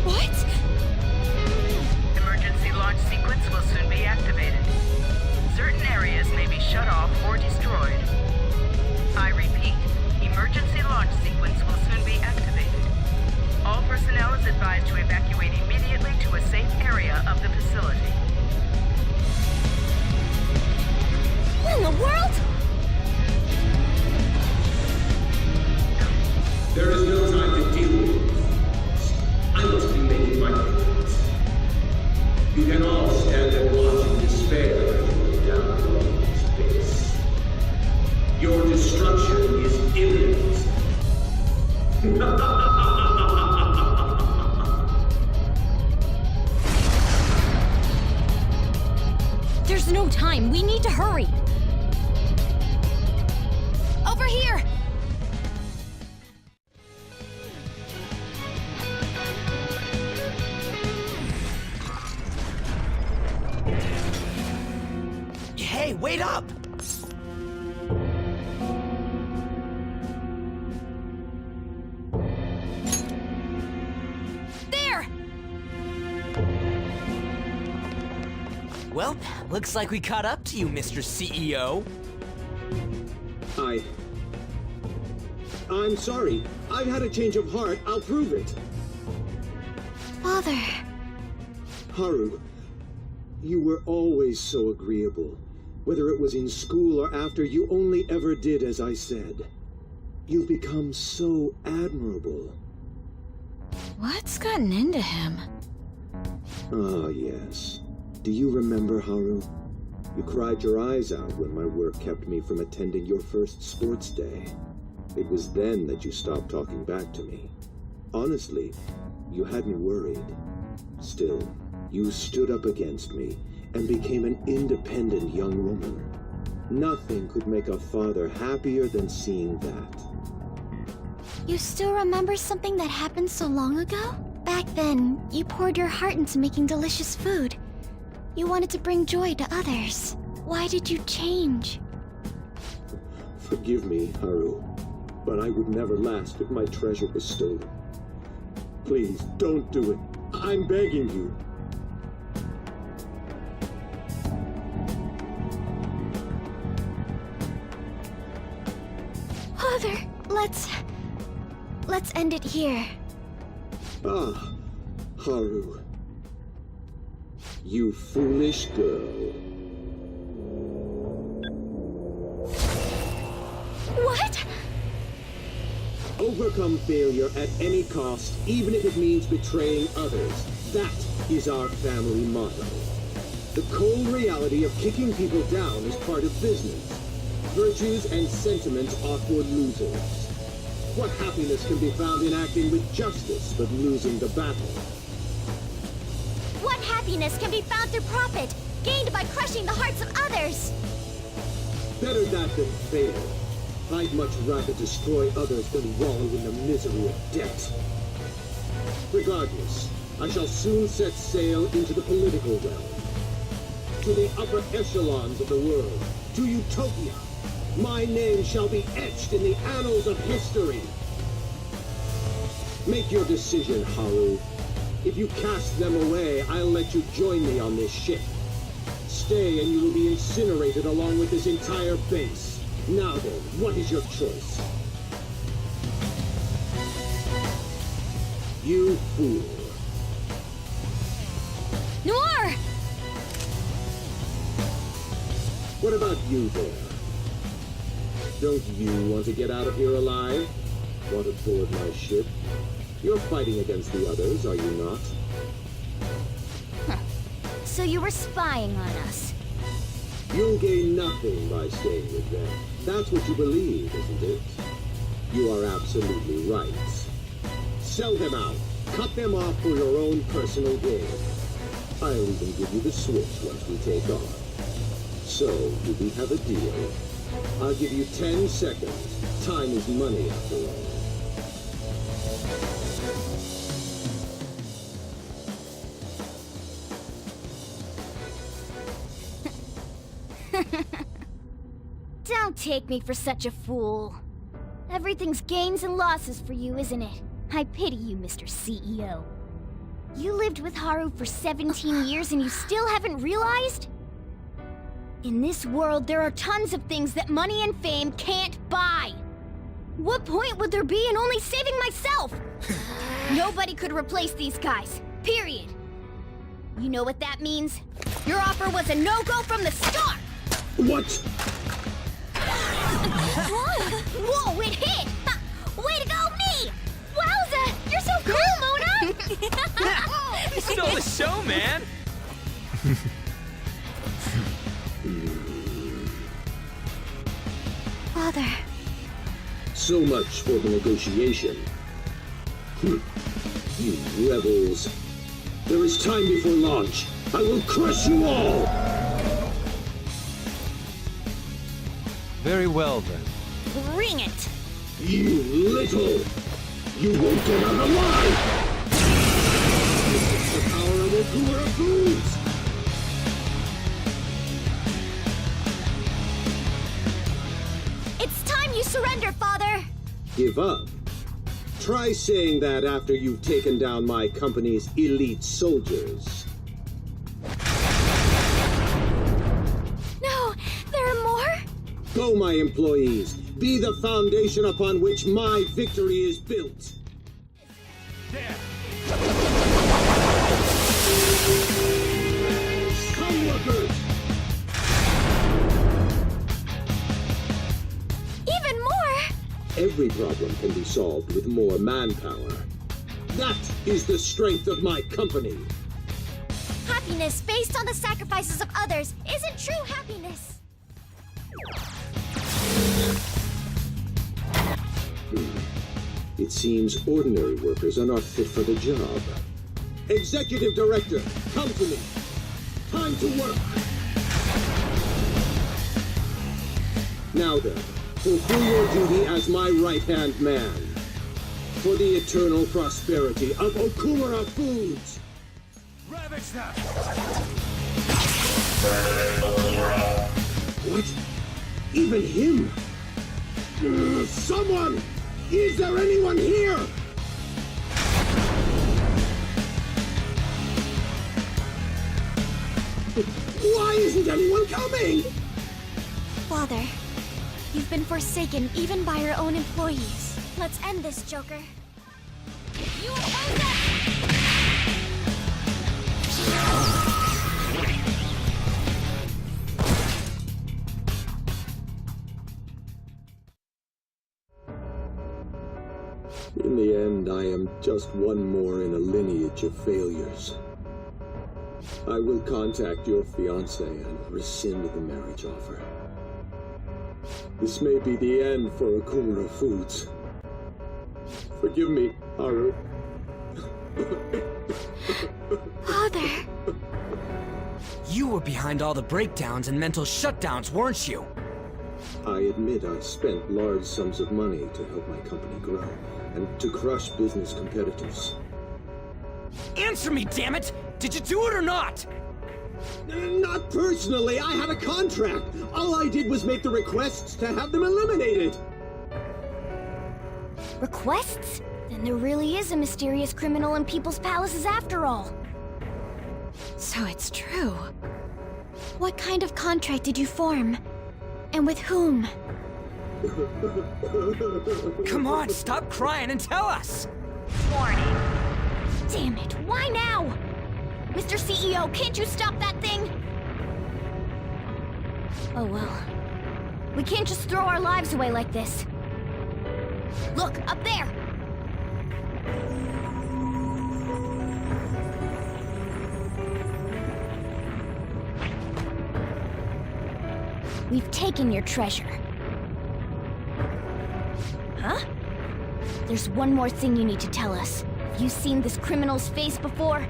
What? Emergency launch sequence will soon be activated. Certain areas may be shut off or destroyed. I repeat, emergency launch sequence will soon be activated. All personnel is advised to evacuate immediately to a safe area of the facility. What in the world? There is no time to deal with this. I must be making my plans. You can all stand and watch in despair down below space. Your destruction is imminent. There's no time. We need to hurry. Over here! Hey, wait up! There! Well, looks like we caught up to you, Mr. CEO. I'm sorry. I've had a change of heart. I'll prove it. Father. Haru, you were always so agreeable. Whether it was in school or after, you only ever did as I said. You've become so admirable. What's gotten into him? Ah, yes. Do you remember, Haru? You cried your eyes out when my work kept me from attending your first sports day. It was then that you stopped talking back to me. Honestly, you had me worried. Still, you stood up against me and became an independent young woman. Nothing could make a father happier than seeing that. You still remember something that happened so long ago? Back then, you poured your heart into making delicious food. You wanted to bring joy to others. Why did you change? Forgive me, Haru, but I would never last if my treasure was stolen. Please, don't do it. I'm begging you. Father, let's end it here. Ah, Haru. You foolish girl. What? Overcome failure at any cost, even if it means betraying others. That is our family motto. The cold reality of kicking people down is part of business. Virtues and sentiments are for losers. What happiness can be found in acting with justice but losing the battle? What happiness can be found through profit, gained by crushing the hearts of others? Better that than fail. I'd much rather destroy others than wallow in the misery of debt. Regardless, I shall soon set sail into the political realm. To the upper echelons of the world, to Utopia. My name shall be etched in the annals of history. Make your decision, Haru. If you cast them away, I'll let you join me on this ship. Stay and you will be incinerated along with this entire base. Now then, what is your choice? You fool. Noir! What about you there? Don't you want to get out of here alive? Want to board my ship? You're fighting against the others, are you not? Huh. So you were spying on us. You'll gain nothing by staying with them. That's what you believe, isn't it? You are absolutely right. Sell them out. Cut them off for your own personal gain. I'll even give you the switch once we take off. So, do we have a deal? I'll give you 10 seconds. Time is money, after all. Don't take me for such a fool. Everything's gains and losses for you, isn't it? I pity you, Mr. CEO. You lived with Haru for 17 years and you still haven't realized? In this world, there are tons of things that money and fame can't buy. What point would there be in only saving myself? Nobody could replace these guys, period. You know what that means? Your offer was a no-go from the start! What? Whoa, it hit! Way to go, me! Wowza, you're so cool, Mona! You stole the show, man! Father. So much for the negotiation. You rebels. There is time before launch. I will crush you all! Very well, then. Bring it! You little! You won't get out alive! This is the power of Okura Foods! It's time you surrender, Father! Give up? Try saying that after you've taken down my company's elite soldiers. Go, my employees. Be the foundation upon which my victory is built. Come, workers! Even more! Every problem can be solved with more manpower. That is the strength of my company. Happiness based on the sacrifices of others isn't true happiness. It seems ordinary workers are not fit for the job. Executive Director, come to me. Time to work. Now then, fulfill your duty as my right-hand man. For the eternal prosperity of Okumura Foods. Ravage them! What? Even him? Someone! Is there anyone here? Why isn't anyone coming? Father, you've been forsaken even by your own employees. Let's end this, Joker. You oppose us! In the end, I am just one more in a lineage of failures. I will contact your fiancé and rescind the marriage offer. This may be the end for Okumura Foods. Forgive me, Haru. Father! You were behind all the breakdowns and mental shutdowns, weren't you? I admit I spent large sums of money to help my company grow and to crush business competitors. Answer me, damn it! Did you do it or not? Not personally. I had a contract. All I did was make the requests to have them eliminated. Requests? Then there really is a mysterious criminal in people's palaces after all. So it's true. What kind of contract did you form? And with whom? Come on, stop crying and tell us! Warning. Damn it, why now? Mr. CEO, can't you stop that thing? Oh well. We can't just throw our lives away like this. Look, up there! We've taken your treasure. Huh? There's one more thing you need to tell us. Have you seen this criminal's face before?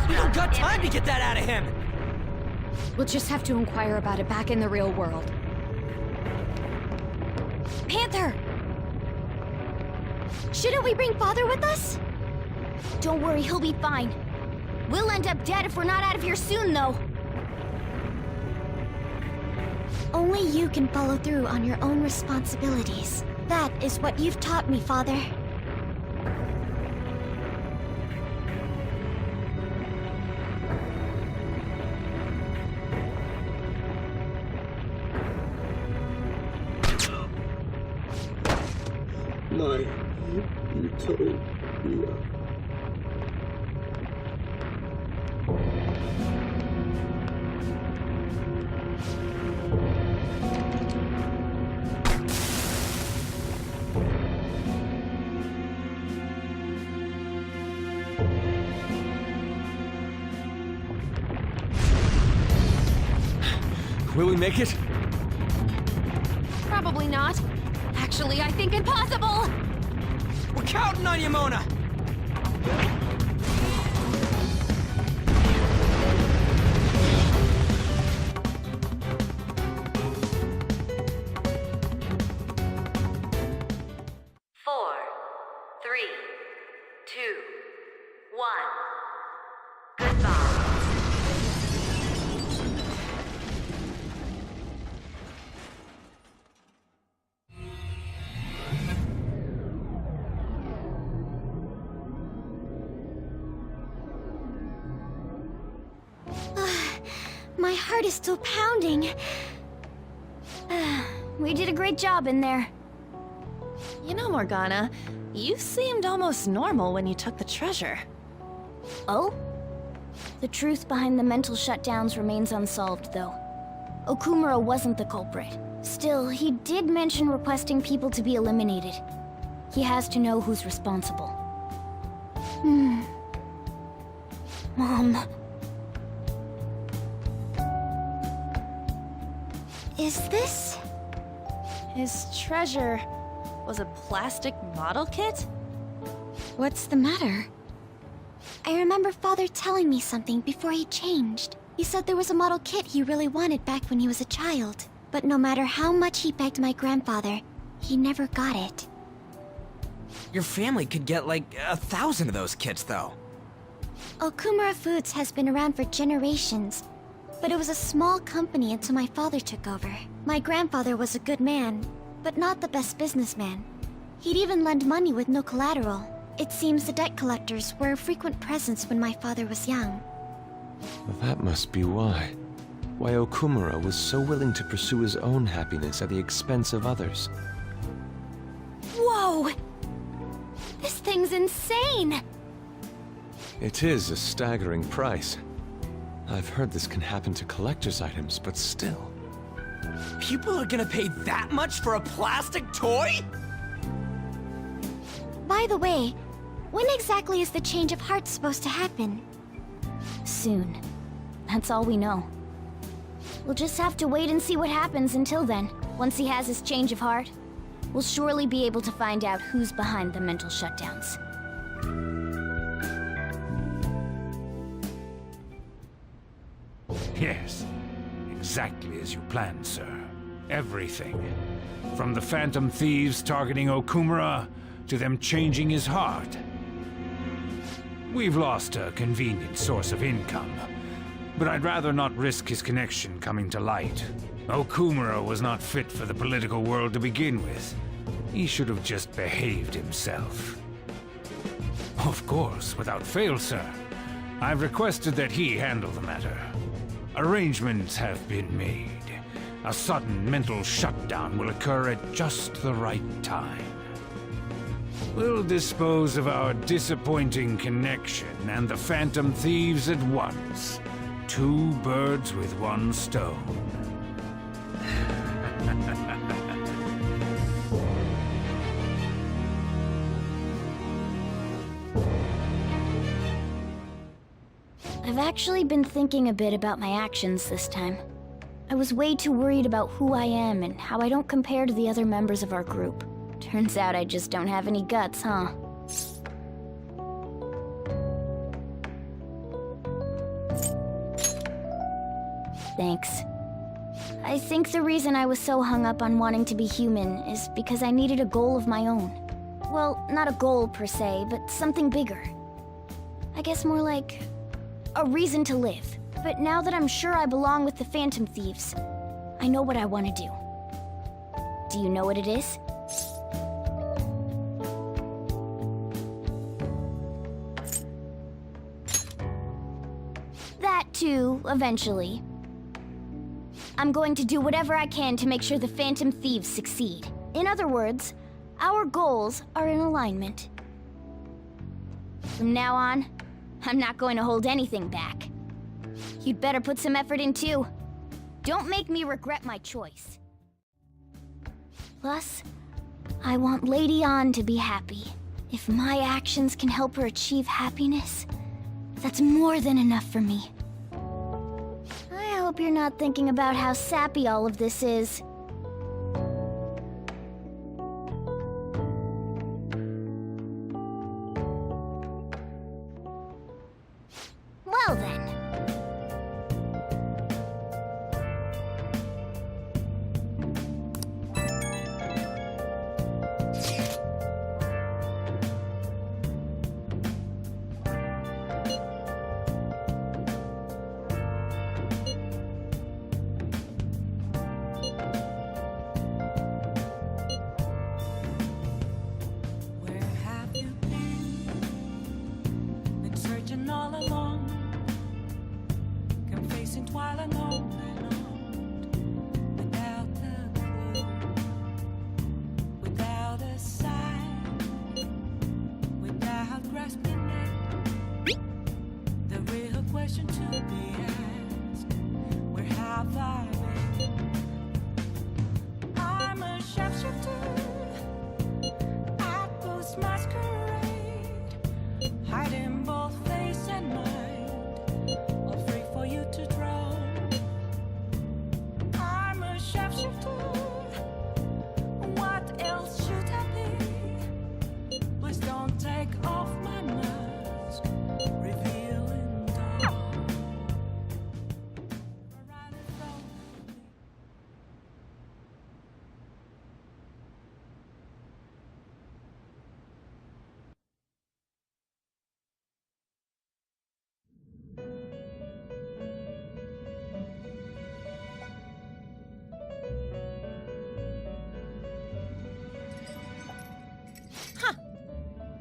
We don't got time to get that out of him! We'll just have to inquire about it back in the real world. Panther! Shouldn't we bring Father with us? Don't worry, he'll be fine. We'll end up dead if we're not out of here soon, though. Only you can follow through on your own responsibilities. That is what you've taught me, Father. My utopia. Will we make it? Probably not. Actually, I think impossible! We're counting on you, Mona! Four, three, two, one. Goodbye. heart is still pounding. We did a great job in there. You know, Morgana, you seemed almost normal when you took the treasure. Oh? The truth behind the mental shutdowns remains unsolved, though. Okumura wasn't the culprit. Still, he did mention requesting people to be eliminated. He has to know who's responsible. Mom. Is this... His treasure was a plastic model kit? What's the matter? I remember Father telling me something before he changed. He said there was a model kit he really wanted back when he was a child. But no matter how much he begged my grandfather, he never got it. Your family could get like 1,000 of those kits, though. Okumura Foods has been around for generations, but it was a small company until my father took over. My grandfather was a good man, but not the best businessman. He'd even lend money with no collateral. It seems the debt collectors were a frequent presence when my father was young. That must be why. Why Okumura was so willing to pursue his own happiness at the expense of others. Whoa! This thing's insane! It is a staggering price. I've heard this can happen to collector's items, but still. People are gonna pay that much for a plastic toy? By the way, when exactly is the change of heart supposed to happen? Soon. That's all we know. We'll just have to wait and see what happens until then. Once he has his change of heart, we'll surely be able to find out who's behind the mental shutdowns. Yes, exactly as you planned, sir. Everything. From the Phantom Thieves targeting Okumura, to them changing his heart. We've lost a convenient source of income, but I'd rather not risk his connection coming to light. Okumura was not fit for the political world to begin with. He should have just behaved himself. Of course, without fail, sir. I've requested that he handle the matter. Arrangements have been made. A sudden mental shutdown will occur at just the right time. We'll dispose of our disappointing connection and the Phantom Thieves at once. 2 birds with 1 stone. I've actually been thinking a bit about my actions this time. I was way too worried about who I am and how I don't compare to the other members of our group. Turns out I just don't have any guts, huh? Thanks. I think the reason I was so hung up on wanting to be human is because I needed a goal of my own. Well, not a goal per se, but something bigger. I guess more like a reason to live. But now that I'm sure I belong with the Phantom Thieves, I know what I want to do. Do you know what it is? That too, eventually. I'm going to do whatever I can to make sure the Phantom Thieves succeed. In other words, our goals are in alignment. From now on, I'm not going to hold anything back. You'd better put some effort in too. Don't make me regret my choice. Plus, I want Lady An to be happy. If my actions can help her achieve happiness, that's more than enough for me. I hope you're not thinking about how sappy all of this is. Well then.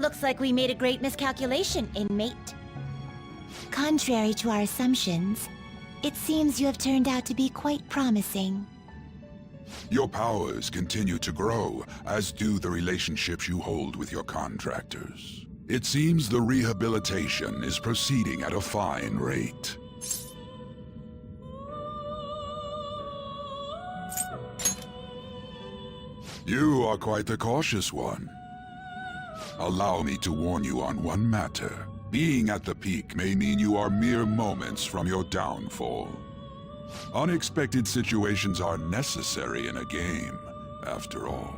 Looks like we made a great miscalculation, inmate. Contrary to our assumptions, it seems you have turned out to be quite promising. Your powers continue to grow, as do the relationships you hold with your contractors. It seems the rehabilitation is proceeding at a fine rate. You are quite the cautious one. Allow me to warn you on one matter. Being at the peak may mean you are mere moments from your downfall. Unexpected situations are necessary in a game, after all.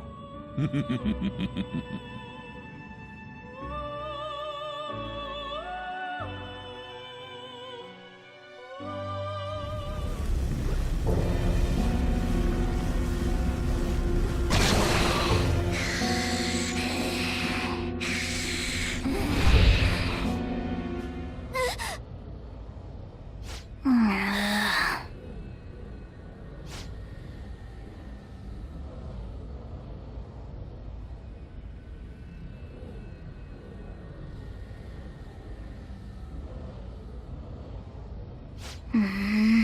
Mm-hmm.